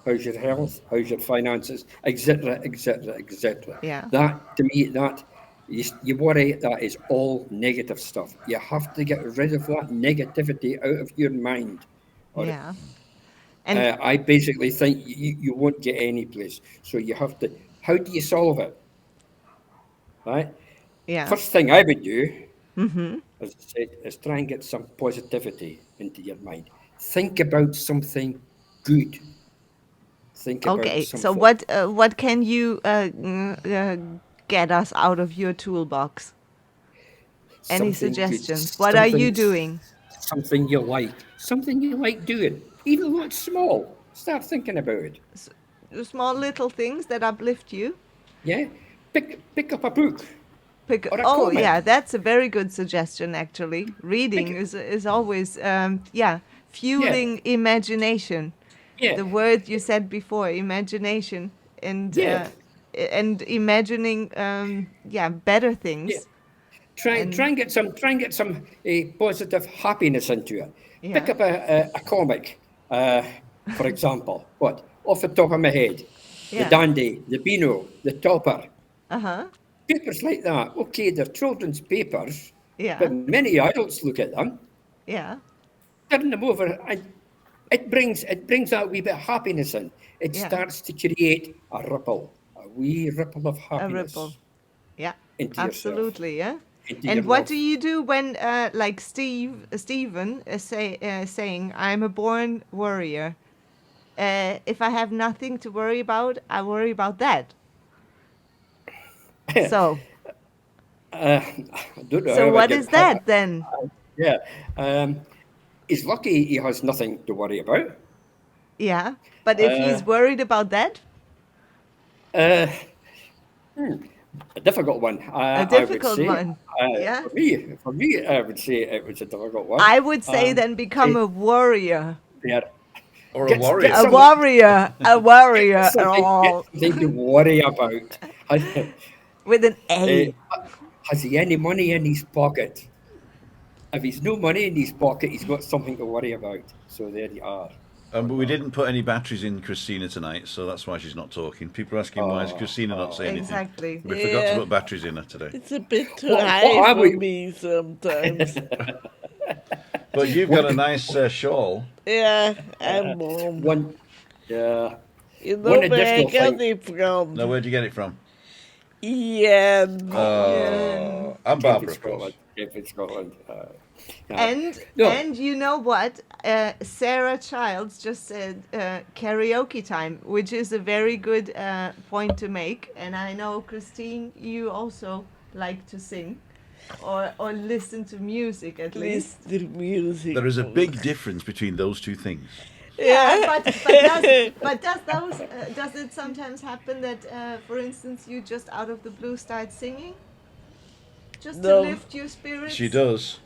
how's your health, how's your finances, etc., etc., etc. Yeah. That to me, that you worry, that is all negative stuff. You have to get rid of that negativity out of your mind, or Yeah. And I basically think you won't get any place. So you have to. How do you solve it? Right. yeah. First thing I would do, as I said, is try and get some positivity into your mind. Think about something good. Think about Okay. So something what can you get us out of your toolbox? Any something good, suggestions? What are you doing? something you like doing, even though it's small. Start thinking about it. Small little things that uplift you. Yeah, pick up a book or a Oh yeah, comic. that's a very good suggestion actually. Pick Reading it. is always yeah, Yeah, fueling imagination. yeah, The word you said before, imagination, yeah, and imagining yeah, better yeah. things. Try And and get some positive happiness into it. Pick yeah. up a comic, for example. What off the top of my head, the Yeah. Dandy, the Beano, the Topper. Uh-huh. Papers like that, okay, they're children's papers, but Yeah. many adults look at them, Yeah. turn them over, and it brings that wee bit of happiness in. It Yeah. starts to create a wee ripple of A ripple. happiness Yeah. into yourself, Absolutely, yeah. into your And what do love. you do when like Stephen is saying I'm a born warrior? If I have nothing to worry about, I worry about that. So, I don't know so how I what did. is that then? Yeah, um, he's lucky he has nothing to worry about. Yeah. But if Uh, he's worried about that, uh, a difficult one, a I would difficult say. one. Yeah. For me, I would say it was a difficult one. I would say Um, then become eh, a warrior. yeah, Or a get warrior. A some warrior. A get warrior. something get Oh, something to worry about. Has, with an A. has he any money in his pocket? If he's no money in his pocket, he's got something to worry about. So there you are. But we didn't put any batteries in Christina tonight, so that's why she's not talking. People are asking why is Christina not saying anything. Exactly. We forgot to Yeah, put batteries in her today. it's a bit too What high I for would me sometimes. But you've got a nice shawl. Yeah, I'm warm. one yeah You one know where I additional got thing. it from? Now, where'd you get it from? Ian. Yeah. I'm Cape in Barbara, of course. Scotland. Cape in Scotland. And No, and you know what? Sarah Childs just said karaoke time, which is a very good point to make. And I know Christine, you also like to sing, or listen to music at least. Listen to music. There is a big difference between those two things. Yeah, Yeah. but does it sometimes happen that, for instance, you just out of the blue start singing, just to No. lift your spirits? She does.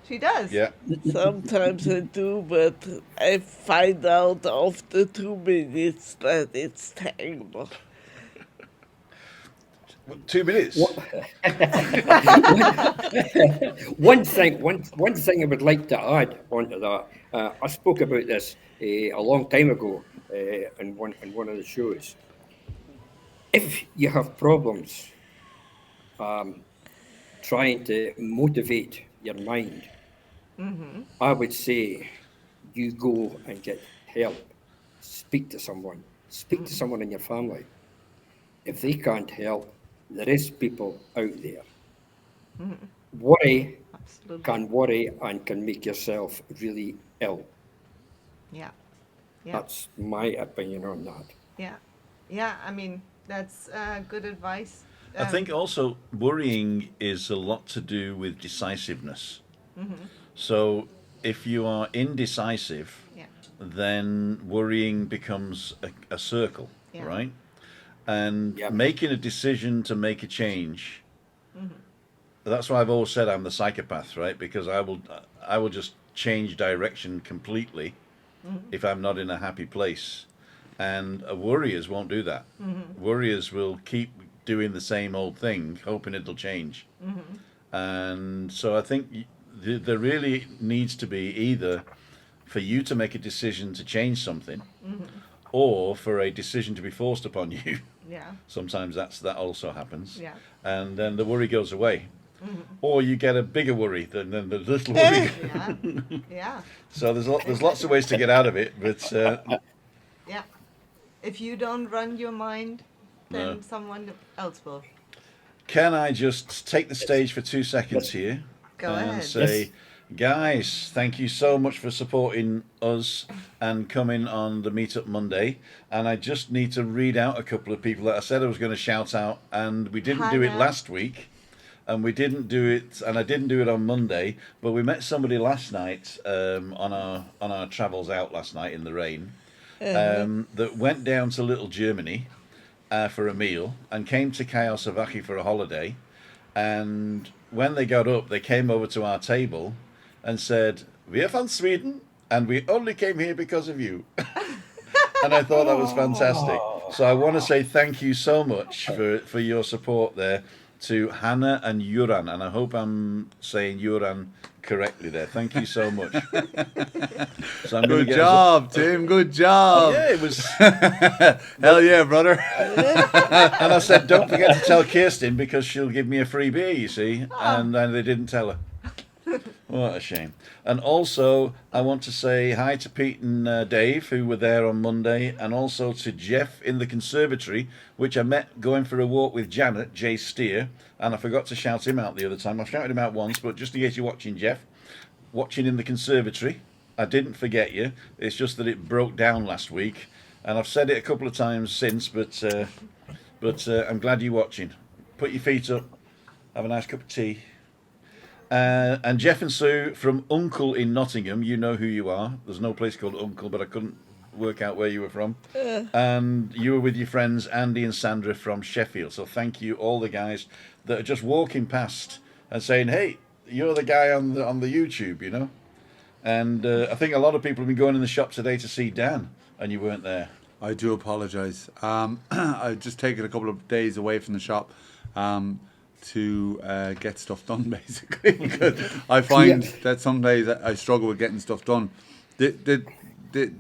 She does. Yeah. Sometimes I do, but I find out after 2 minutes that it's terrible. 2 minutes. one thing I would like to add onto that. I spoke about this a long time ago in one of the shows. If you have problems trying to motivate your mind, I would say you go and get help. Speak to someone. Speak to someone in your family. If they can't help, there is people out there. Worry Absolutely. can worry and can make yourself really ill. Yeah. Yeah. That's my opinion on that. Yeah. Yeah. I mean, that's good advice. I think also worrying is a lot to do with decisiveness. So if you are indecisive, Yeah. then worrying becomes a circle, Yeah. right? And Yep. making a decision to make a change. That's why I've always said I'm the psychopath, right? Because I will just change direction completely if I'm not in a happy place. And worriers won't do that. Worriers will keep doing the same old thing, hoping it'll change. And so I think there really needs to be either for you to make a decision to change something, or for a decision to be forced upon you. Yeah. Sometimes that also happens. Yeah. And then the worry goes away. Or you get a bigger worry than the little worry. Yeah. Yeah. So there's lots of ways to get out of it, but Yeah. If you don't run your mind, then No. someone else will. can I just take the stage for 2 seconds here Go and ahead. say, guys, thank you so much for supporting us and coming on the Meetup Monday. And I just need to read out a couple of people that I said I was going to shout out, and we didn't do it Hannah. last week. And we didn't do it, and I didn't do it on Monday. But we met somebody last night on our travels out last night in the rain, that went down to Little Germany for a meal and came to Kaiosavaki for a holiday. And when they got up, they came over to our table and said, "We're from Sweden, and we only came here because of you." And I thought that was fantastic. So I want to say thank you so much for your support there to Hannah and Juran, and I hope I'm saying Juran correctly there. Thank you so much. So I'm gonna Good get job, Tim. Good job. Yeah, it was. Hell yeah, brother. And I said, don't forget to tell Kirsten because she'll give me a free beer, you see. And then they didn't tell her. What a shame. And also, I want to say hi to Pete and Dave, who were there on Monday, and also to Jeff in the conservatory, which I met going for a walk with Janet, Jay Steer, and I forgot to shout him out the other time. I've shouted him out once, but just in case you're watching, Jeff, watching in the conservatory, I didn't forget you. It's just that it broke down last week, and I've said it a couple of times since, but I'm glad you're watching. Put your feet up, have a nice cup of tea. And Jeff and Sue from Uncle in Nottingham, you know who you are. There's no place called Uncle, but I couldn't work out where you were from. And you were with your friends Andy and Sandra from Sheffield. So thank you, all the guys that are just walking past and saying, "Hey, you're the guy on the YouTube, you know." And I think a lot of people have been going in the shop today to see Dan, and you weren't there. I do apologise. I've just taken a couple of days away from the shop to get stuff done, basically. Because I find that some days I struggle with getting stuff done. The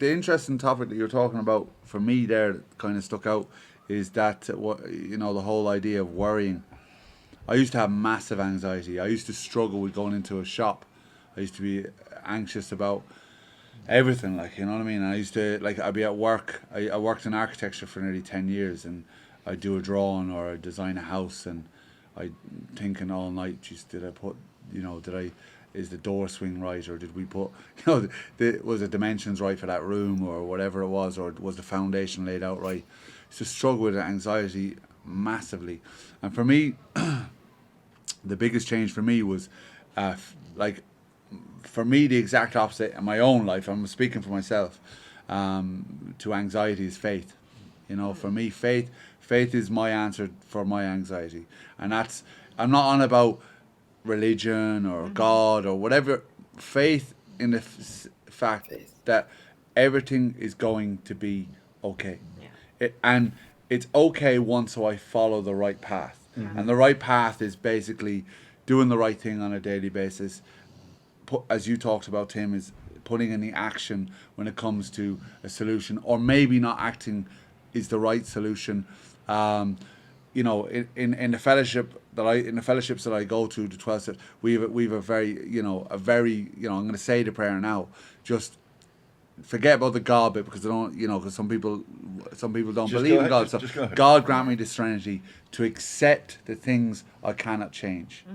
interesting topic that you're talking about for me there that kind of stuck out is that the whole idea of worrying. I used to have massive anxiety. I used to struggle with going into a shop. I used to be anxious about everything, like, you know what I mean? I used to, like, I'd be at work. I worked in architecture for nearly 10 years, and I'd do a drawing or I'd design a house, and I'd thinking all night, geez, is the door swing right, or did we put, was the dimensions right for that room, or whatever it was, or was the foundation laid out right? I used to struggle with anxiety massively. And for me, the biggest change for me was, for me, the exact opposite in my own life, I'm speaking for myself, to anxiety is faith. For me, faith is my answer for my anxiety. And that's, I'm not on about religion or God or whatever. Faith in the fact that everything is going to be okay. Yeah. And it's okay once I follow the right path. Mm-hmm. And the right path is basically doing the right thing on a daily basis. As you talked about, Tim, is putting in the action when it comes to a solution, or maybe not acting is the right solution. In the fellowship in the fellowships that I go to, the 12 steps, we have a very, I'm going to say the prayer now. Just forget about the God bit, because they don't, because some people don't believe in God. So God grant me the serenity to accept the things I cannot change,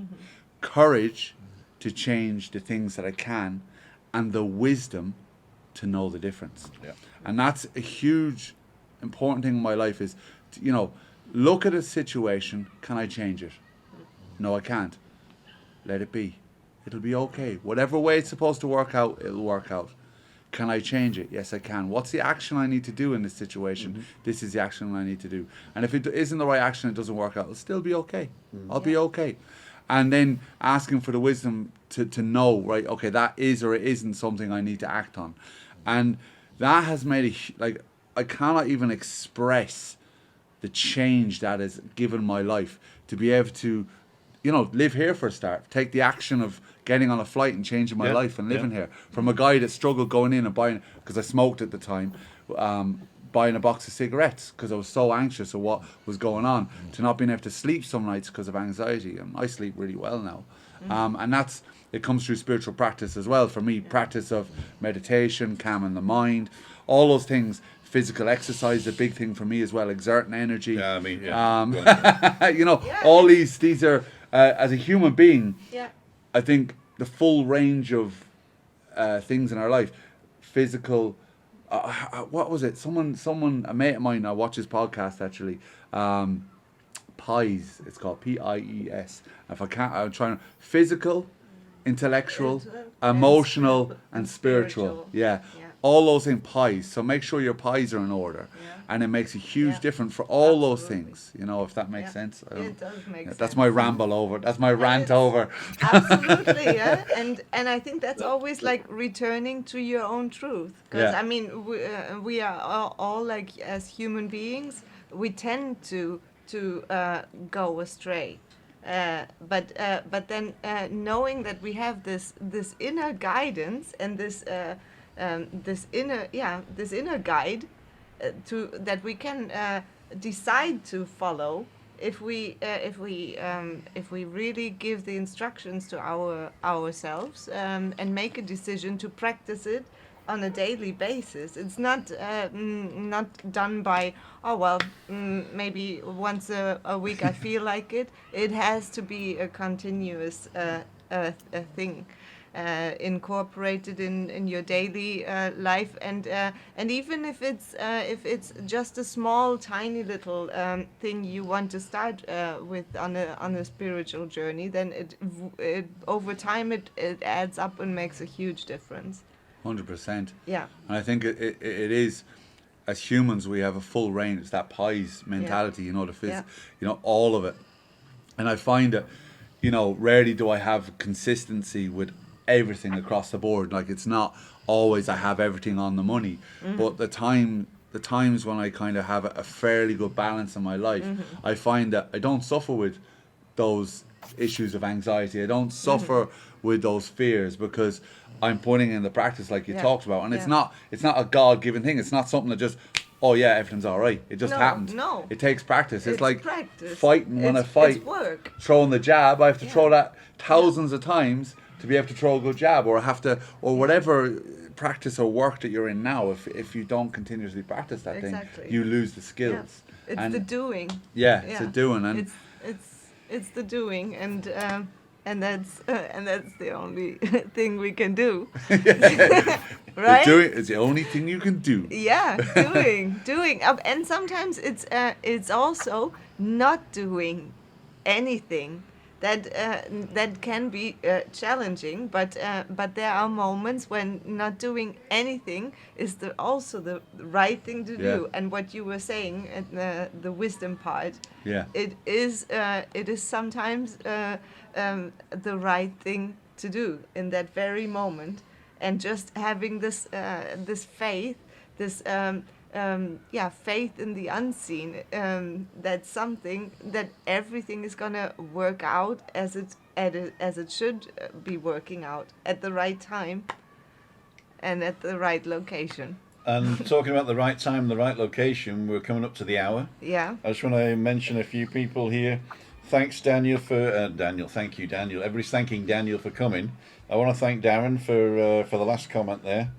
courage to change the things that I can, and the wisdom to know the difference. Yeah. And that's a huge, important thing in my life is, look at a situation, can I change it? No, I can't. Let it be. It'll be okay. Whatever way it's supposed to work out, it'll work out. Can I change it? Yes, I can. What's the action I need to do in this situation? Mm-hmm. This is the action I need to do. And if it isn't the right action, it doesn't work out, it'll still be okay. Mm-hmm. I'll be okay. And then asking for the wisdom to know, right, okay, that is or it isn't something I need to act on. And that has made I cannot even express the change that has given my life to be able to, live here for a start. Take the action of getting on a flight and changing my life and living here. From a guy that struggled going in and buying, because I smoked at the time, buying a box of cigarettes because I was so anxious of what was going on, to not being able to sleep some nights because of anxiety. And I sleep really well now. And it comes through spiritual practice as well. For me, practice of meditation, calming the mind, all those things. Physical exercise is a big thing for me as well, exerting energy. Yeah, I mean, all these are, as a human being, Yeah. I think the full range of things in our life, physical, what was it? A mate of mine, I watch his podcast actually, PIES, it's called PIES. If I can't, I'm trying to, physical, intellectual, emotional, and spiritual. Yeah. All those in pies. So make sure your pies are in order. Yeah. And it makes a huge difference for all those Absolutely. things, if that makes sense. It does make sense. That's my ramble over. That's my rant over. Absolutely, yeah. And I think that's always like returning to your own truth. Because, Yeah. I mean, we are all like, as human beings, we tend to go astray. But then knowing that we have this inner guidance and this inner guide that we can decide to follow if we really give the instructions to ourselves and make a decision to practice it on a daily basis. It's not done by maybe once a week I feel like it. It has to be a continuous a thing. Incorporated in your daily life, and even if it's just a small, tiny little thing you want to start with on a spiritual journey, then it over time it adds up and makes a huge difference. 100%. Yeah. And I think it is, as humans, we have a full range. It's that pies mentality, all of it. And I find that, rarely do I have consistency with everything across the board. Like, it's not always I have everything on the money, but the times when I kind of have a fairly good balance in my life, I find that I don't suffer with those issues of anxiety. I don't suffer with those fears because I'm putting in the practice like you talked about, and it's not a God-given thing. It's not something that just, oh yeah, everything's all right. It just happens. No. It takes practice. It's like practice. fighting when I fight. It's work. Throwing the jab, I have to throw that thousands of times to be able to throw a good jab, or whatever practice or work that you're in now. If you don't continuously practice that thing, you lose the skills. Yeah. It's the doing. Yeah, it's the doing, and it's the doing, and that's the only thing we can do. Right? Doing is the only thing you can do. Yeah, doing, and sometimes it's also not doing anything. That can be challenging, but there are moments when not doing anything is also the right thing to do. And what you were saying, the wisdom part, it is sometimes the right thing to do in that very moment, and just having this faith, this faith in the unseen, that's something that everything is gonna work out as it should be working out at the right time and at the right location. And talking about the right time and the right location, we're coming up to the hour. Yeah. I just want to mention a few people here. Thanks, Daniel, thank you, Daniel. Everybody's thanking Daniel for coming. I want to thank Darren for the last comment there.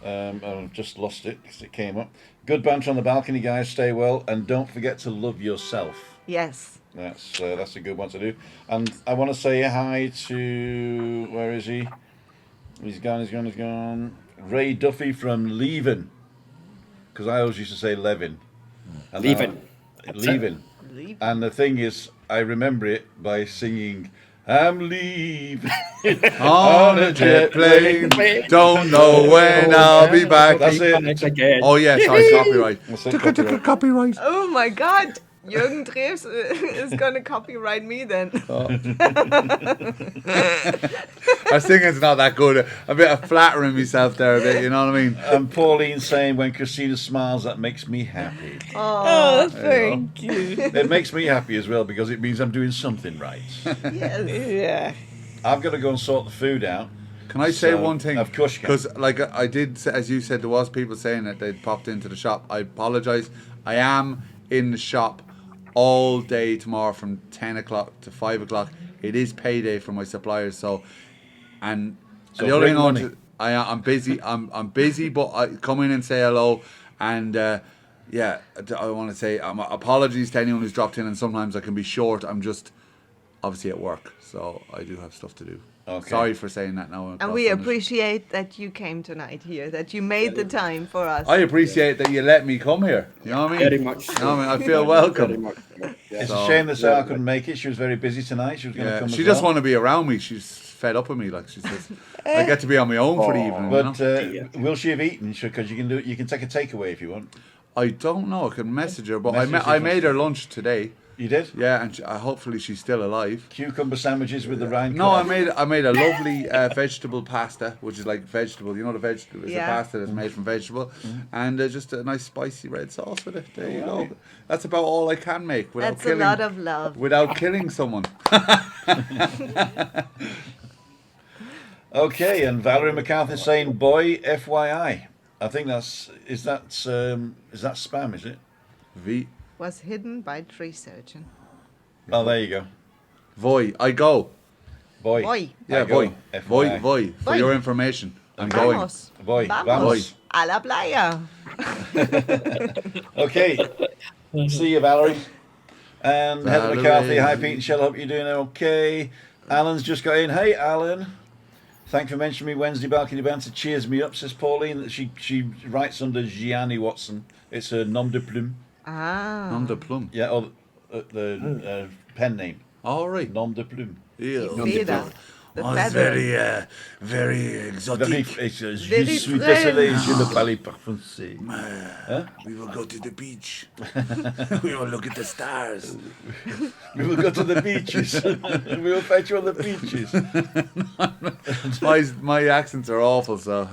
I've just lost it because it came up. Good banter on the balcony, guys. Stay well, and don't forget to love yourself. Yes. That's a good one to do. And I want to say hi to, where is he? He's gone. Ray Duffy from Leven, because I always used to say Levin. Leven. Leven. And the thing is, I remember it by singing, I'm leaving on a jet plane. Don't know when I'll be back. That's it. Again. Oh yeah, sorry, copyright. That's it, copyright. Copyright. Oh my God. Jürgen Drews is going to copyright me then. I was thinking it's not that good. A bit of flattering myself there a bit, you know what I mean? And Pauline saying, when Christina smiles, that makes me happy. Oh, thank you. It makes me happy as well because it means I'm doing something right. Yeah. I've got to go and sort the food out. Can I say So, one thing? of course you can. Because, like I did, as you said, there was people saying that they'd popped into the shop. I apologise. I am in the shop all day tomorrow from 10 o'clock to 5 o'clock. It is payday for my suppliers, so the other bring thing I want money. to, I'm busy. I'm busy, but I come in and say hello. And yeah, I want to say apologies to anyone who's dropped in. And sometimes I can be short. I'm just obviously at work, so I do have stuff to do. Okay. Sorry for saying that now. And we appreciate that you came tonight here, that you made the time for us. I appreciate that you let me come here. You know what I mean? Very much. You know what I mean? I feel Very welcome. much. Yeah. It's So, a shame that Sarah couldn't make it. She was very busy tonight. She was going to Yeah, come she as just well. want to be around me. She's fed up with me. Like she says, I get to be on my own for the evening. But you know? will she have eaten? Because you can do. You can take a takeaway if you want. I don't know. I can message her, but Message her if I you made want. her lunch today. You did? Yeah, and hopefully she's still alive. Cucumber sandwiches with the rind. No, I cut. made a lovely vegetable pasta, which is like vegetable. You know the vegetable. It's Yeah. a pasta that's made from vegetable, and just a nice spicy red sauce with it. There you go. That's about all I can make without That's killing. a lot of love. Without killing someone. Okay, and Valerie McCarthy saying, "Boy, FYI." I think is that spam? Is it? V. Was hidden by tree surgeon. Oh, there you go. Voy. I go. Boy. Boy. Yeah, I go. voy. Voy. FYI. Voy. For Voy. your information. I'm going. Vamos. Voy. Vamos. Vamos. A la playa. Okay. See you, Valerie. And Heather Valerie. McCarthy, hi Pete and Shell, hope you're doing okay. Alan's just got in. Hey, Alan. Thanks for mentioning me Wednesday balcony banter. Cheers me up, says Pauline. That she writes under Gianni Watson. It's a nom de plume. Ah. Nom de plum. Yeah, or the pen name. All right. Nom de plume. Yeah. See that? The Oh, it's feather. very exotic. Je suis désolé, je ne parle pas français. We will go to the beach. We will look at the stars. We will go to the beaches. We will fight you on the beaches. My accents are awful, so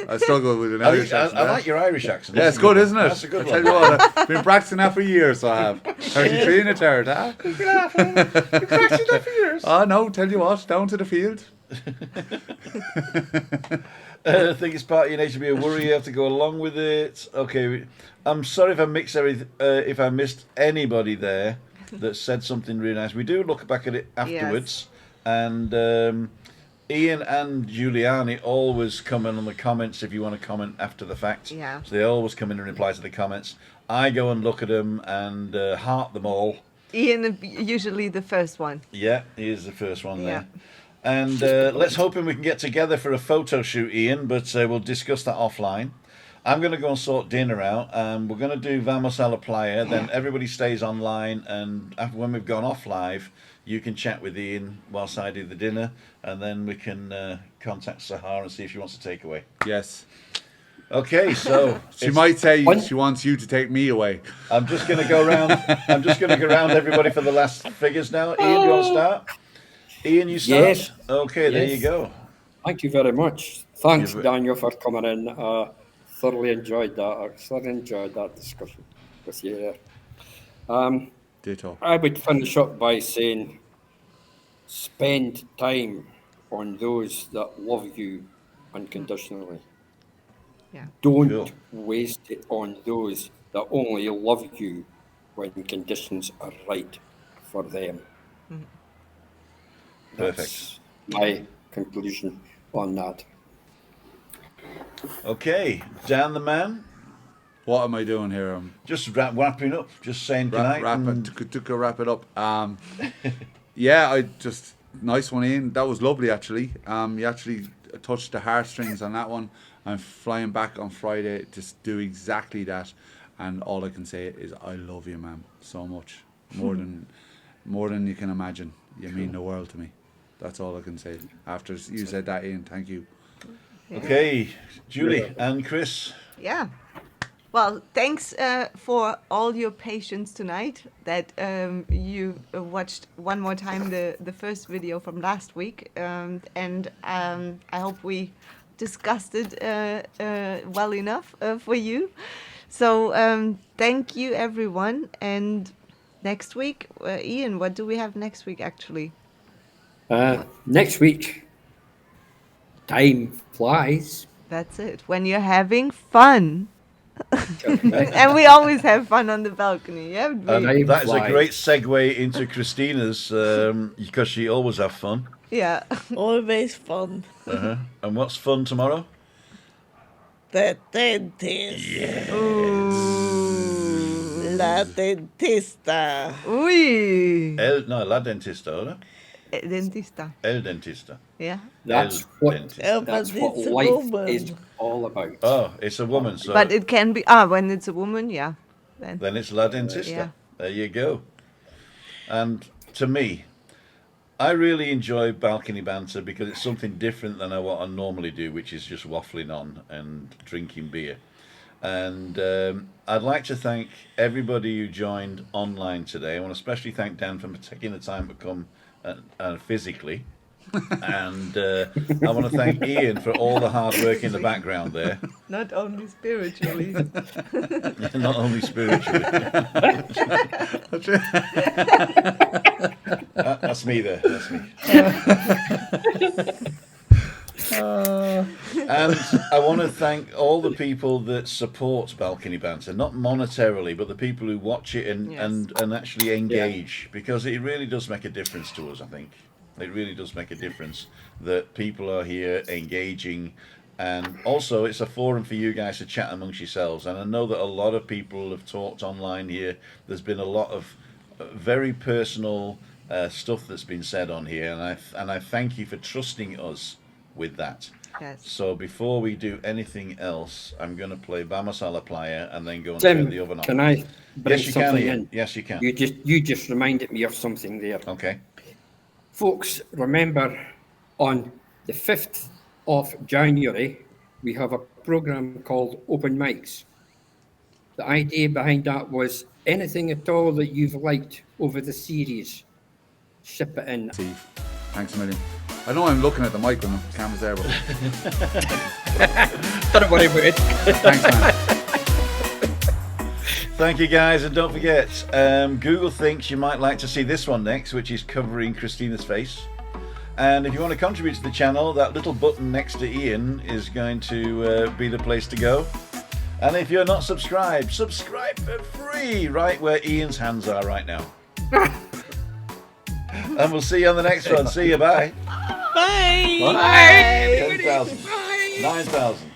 I struggle with an I Irish accent. I like your Irish accent. Yeah, it's good, isn't it? That's a good I tell one. you what, I've been practicing that for years, so I have. 33 in a third, huh? Practicing that for years. Oh, no, tell you what, down to the field. I think it's part of your nature to be a worry. You have to go along with it. Okay, I'm sorry if I if I missed anybody there that said something really nice. We do look back at it afterwards, and Ian and Juliane always come in on the comments if you want to comment after the fact. Yeah. So they always come in and reply to the comments. I go and look at them and heart them all. Ian, usually the first one. Yeah, here's the first one there. Yeah. And let's hope we can get together for a photo shoot, Ian, but we'll discuss that offline. I'm going to go and sort dinner out, and we're going to do Vamos a la Playa, then everybody stays online, and after, when we've gone off live, you can chat with Ian whilst I do the dinner, and then we can contact Sahara and see if she wants to take away. Yes. Okay, so She might say she wants you to take me away. I'm just going to go around. I'm just going to go around everybody for the last figures now. Ian, you want to start? Ian, you start? Yes. Okay, there you Yes. go. Thank you very much. Thanks, You're ve- Daniel, for coming in. Thoroughly enjoyed that. I thoroughly enjoyed that discussion with you there. Ditto. I would finish up by saying, spend time on those that love you unconditionally. Yeah. Don't Cool. waste it on those that only love you when conditions are right for them. Perfect. That's my conclusion on that. Okay, Dan the man. What am I doing here? Just wrapping up. Just saying goodnight. Wrap it up. Yeah, I just nice one, Ian. That was lovely, actually. You actually touched the heartstrings on that one. I'm flying back on Friday to do exactly that, and all I can say is I love you, ma'am, so much, more than you can imagine. You mean the world to me. That's all I can say. After you said that, Ian, thank you. Okay, Julie and Chris. Yeah. Well, thanks for all your patience tonight. That you watched one more time the first video from last week, and I hope we discussed it well enough for you. So thank you, everyone. And next week, Ian, what do we have next week? Actually, Next week, time flies. that's it. When you're having fun. Correct. And we always have fun on the balcony, yeah? And that is a flies. great segue into Christina's, because she always have fun. Yeah. Always fun. And what's fun tomorrow? The dentist. Yes. La dentista. Uy. La dentista, ¿verdad? Dentista. El dentista. Yeah. That's El what dentista. But that's what it's a life woman. is all about. Oh, it's a woman, so But it can be when it's a woman, yeah. then it's La Dentista. Yeah. There you go. And to me, I really enjoy balcony banter because it's something different than what I normally do, which is just waffling on and drinking beer. And I'd like to thank everybody who joined online today. I want to especially thank Dan for taking the time to come physically. And I want to thank Ian for all the hard work in the background there. Not only spiritually. Not only spiritually. That's me there. That's me. And I want to thank all the people that support Balcony Banter, not monetarily, but the people who watch it and, Yes. and actually engage, because it really does make a difference to us, I think. It really does make a difference that people are here engaging, and also it's a forum for you guys to chat amongst yourselves. And I know that a lot of people have talked online here. There's been a lot of very personal stuff that's been said on here, and I thank you for trusting us with that. Yes. So before we do anything else, I'm going to play Vamos a la Playa and then go and Tim, turn the oven on. can I bring Yes, you can, something Ian. in? Yes, you can. You just reminded me of something there. Okay. Folks, remember on the 5th of January, we have a program called Open Mics. The idea behind that was anything at all that you've liked over the series, ship it in. Steve, thanks a million. I know I'm looking at the mic when the camera's there, but Don't worry about it. thanks, man. Thank you, guys, and don't forget, Google thinks you might like to see this one next, which is covering Christina's face. And if you want to contribute to the channel, that little button next to Ian is going to be the place to go. And if you're not subscribed, subscribe for free, right where Ian's hands are right now. And we'll see you on the next one. See you, bye. Bye. Bye. 10,000. 9,000.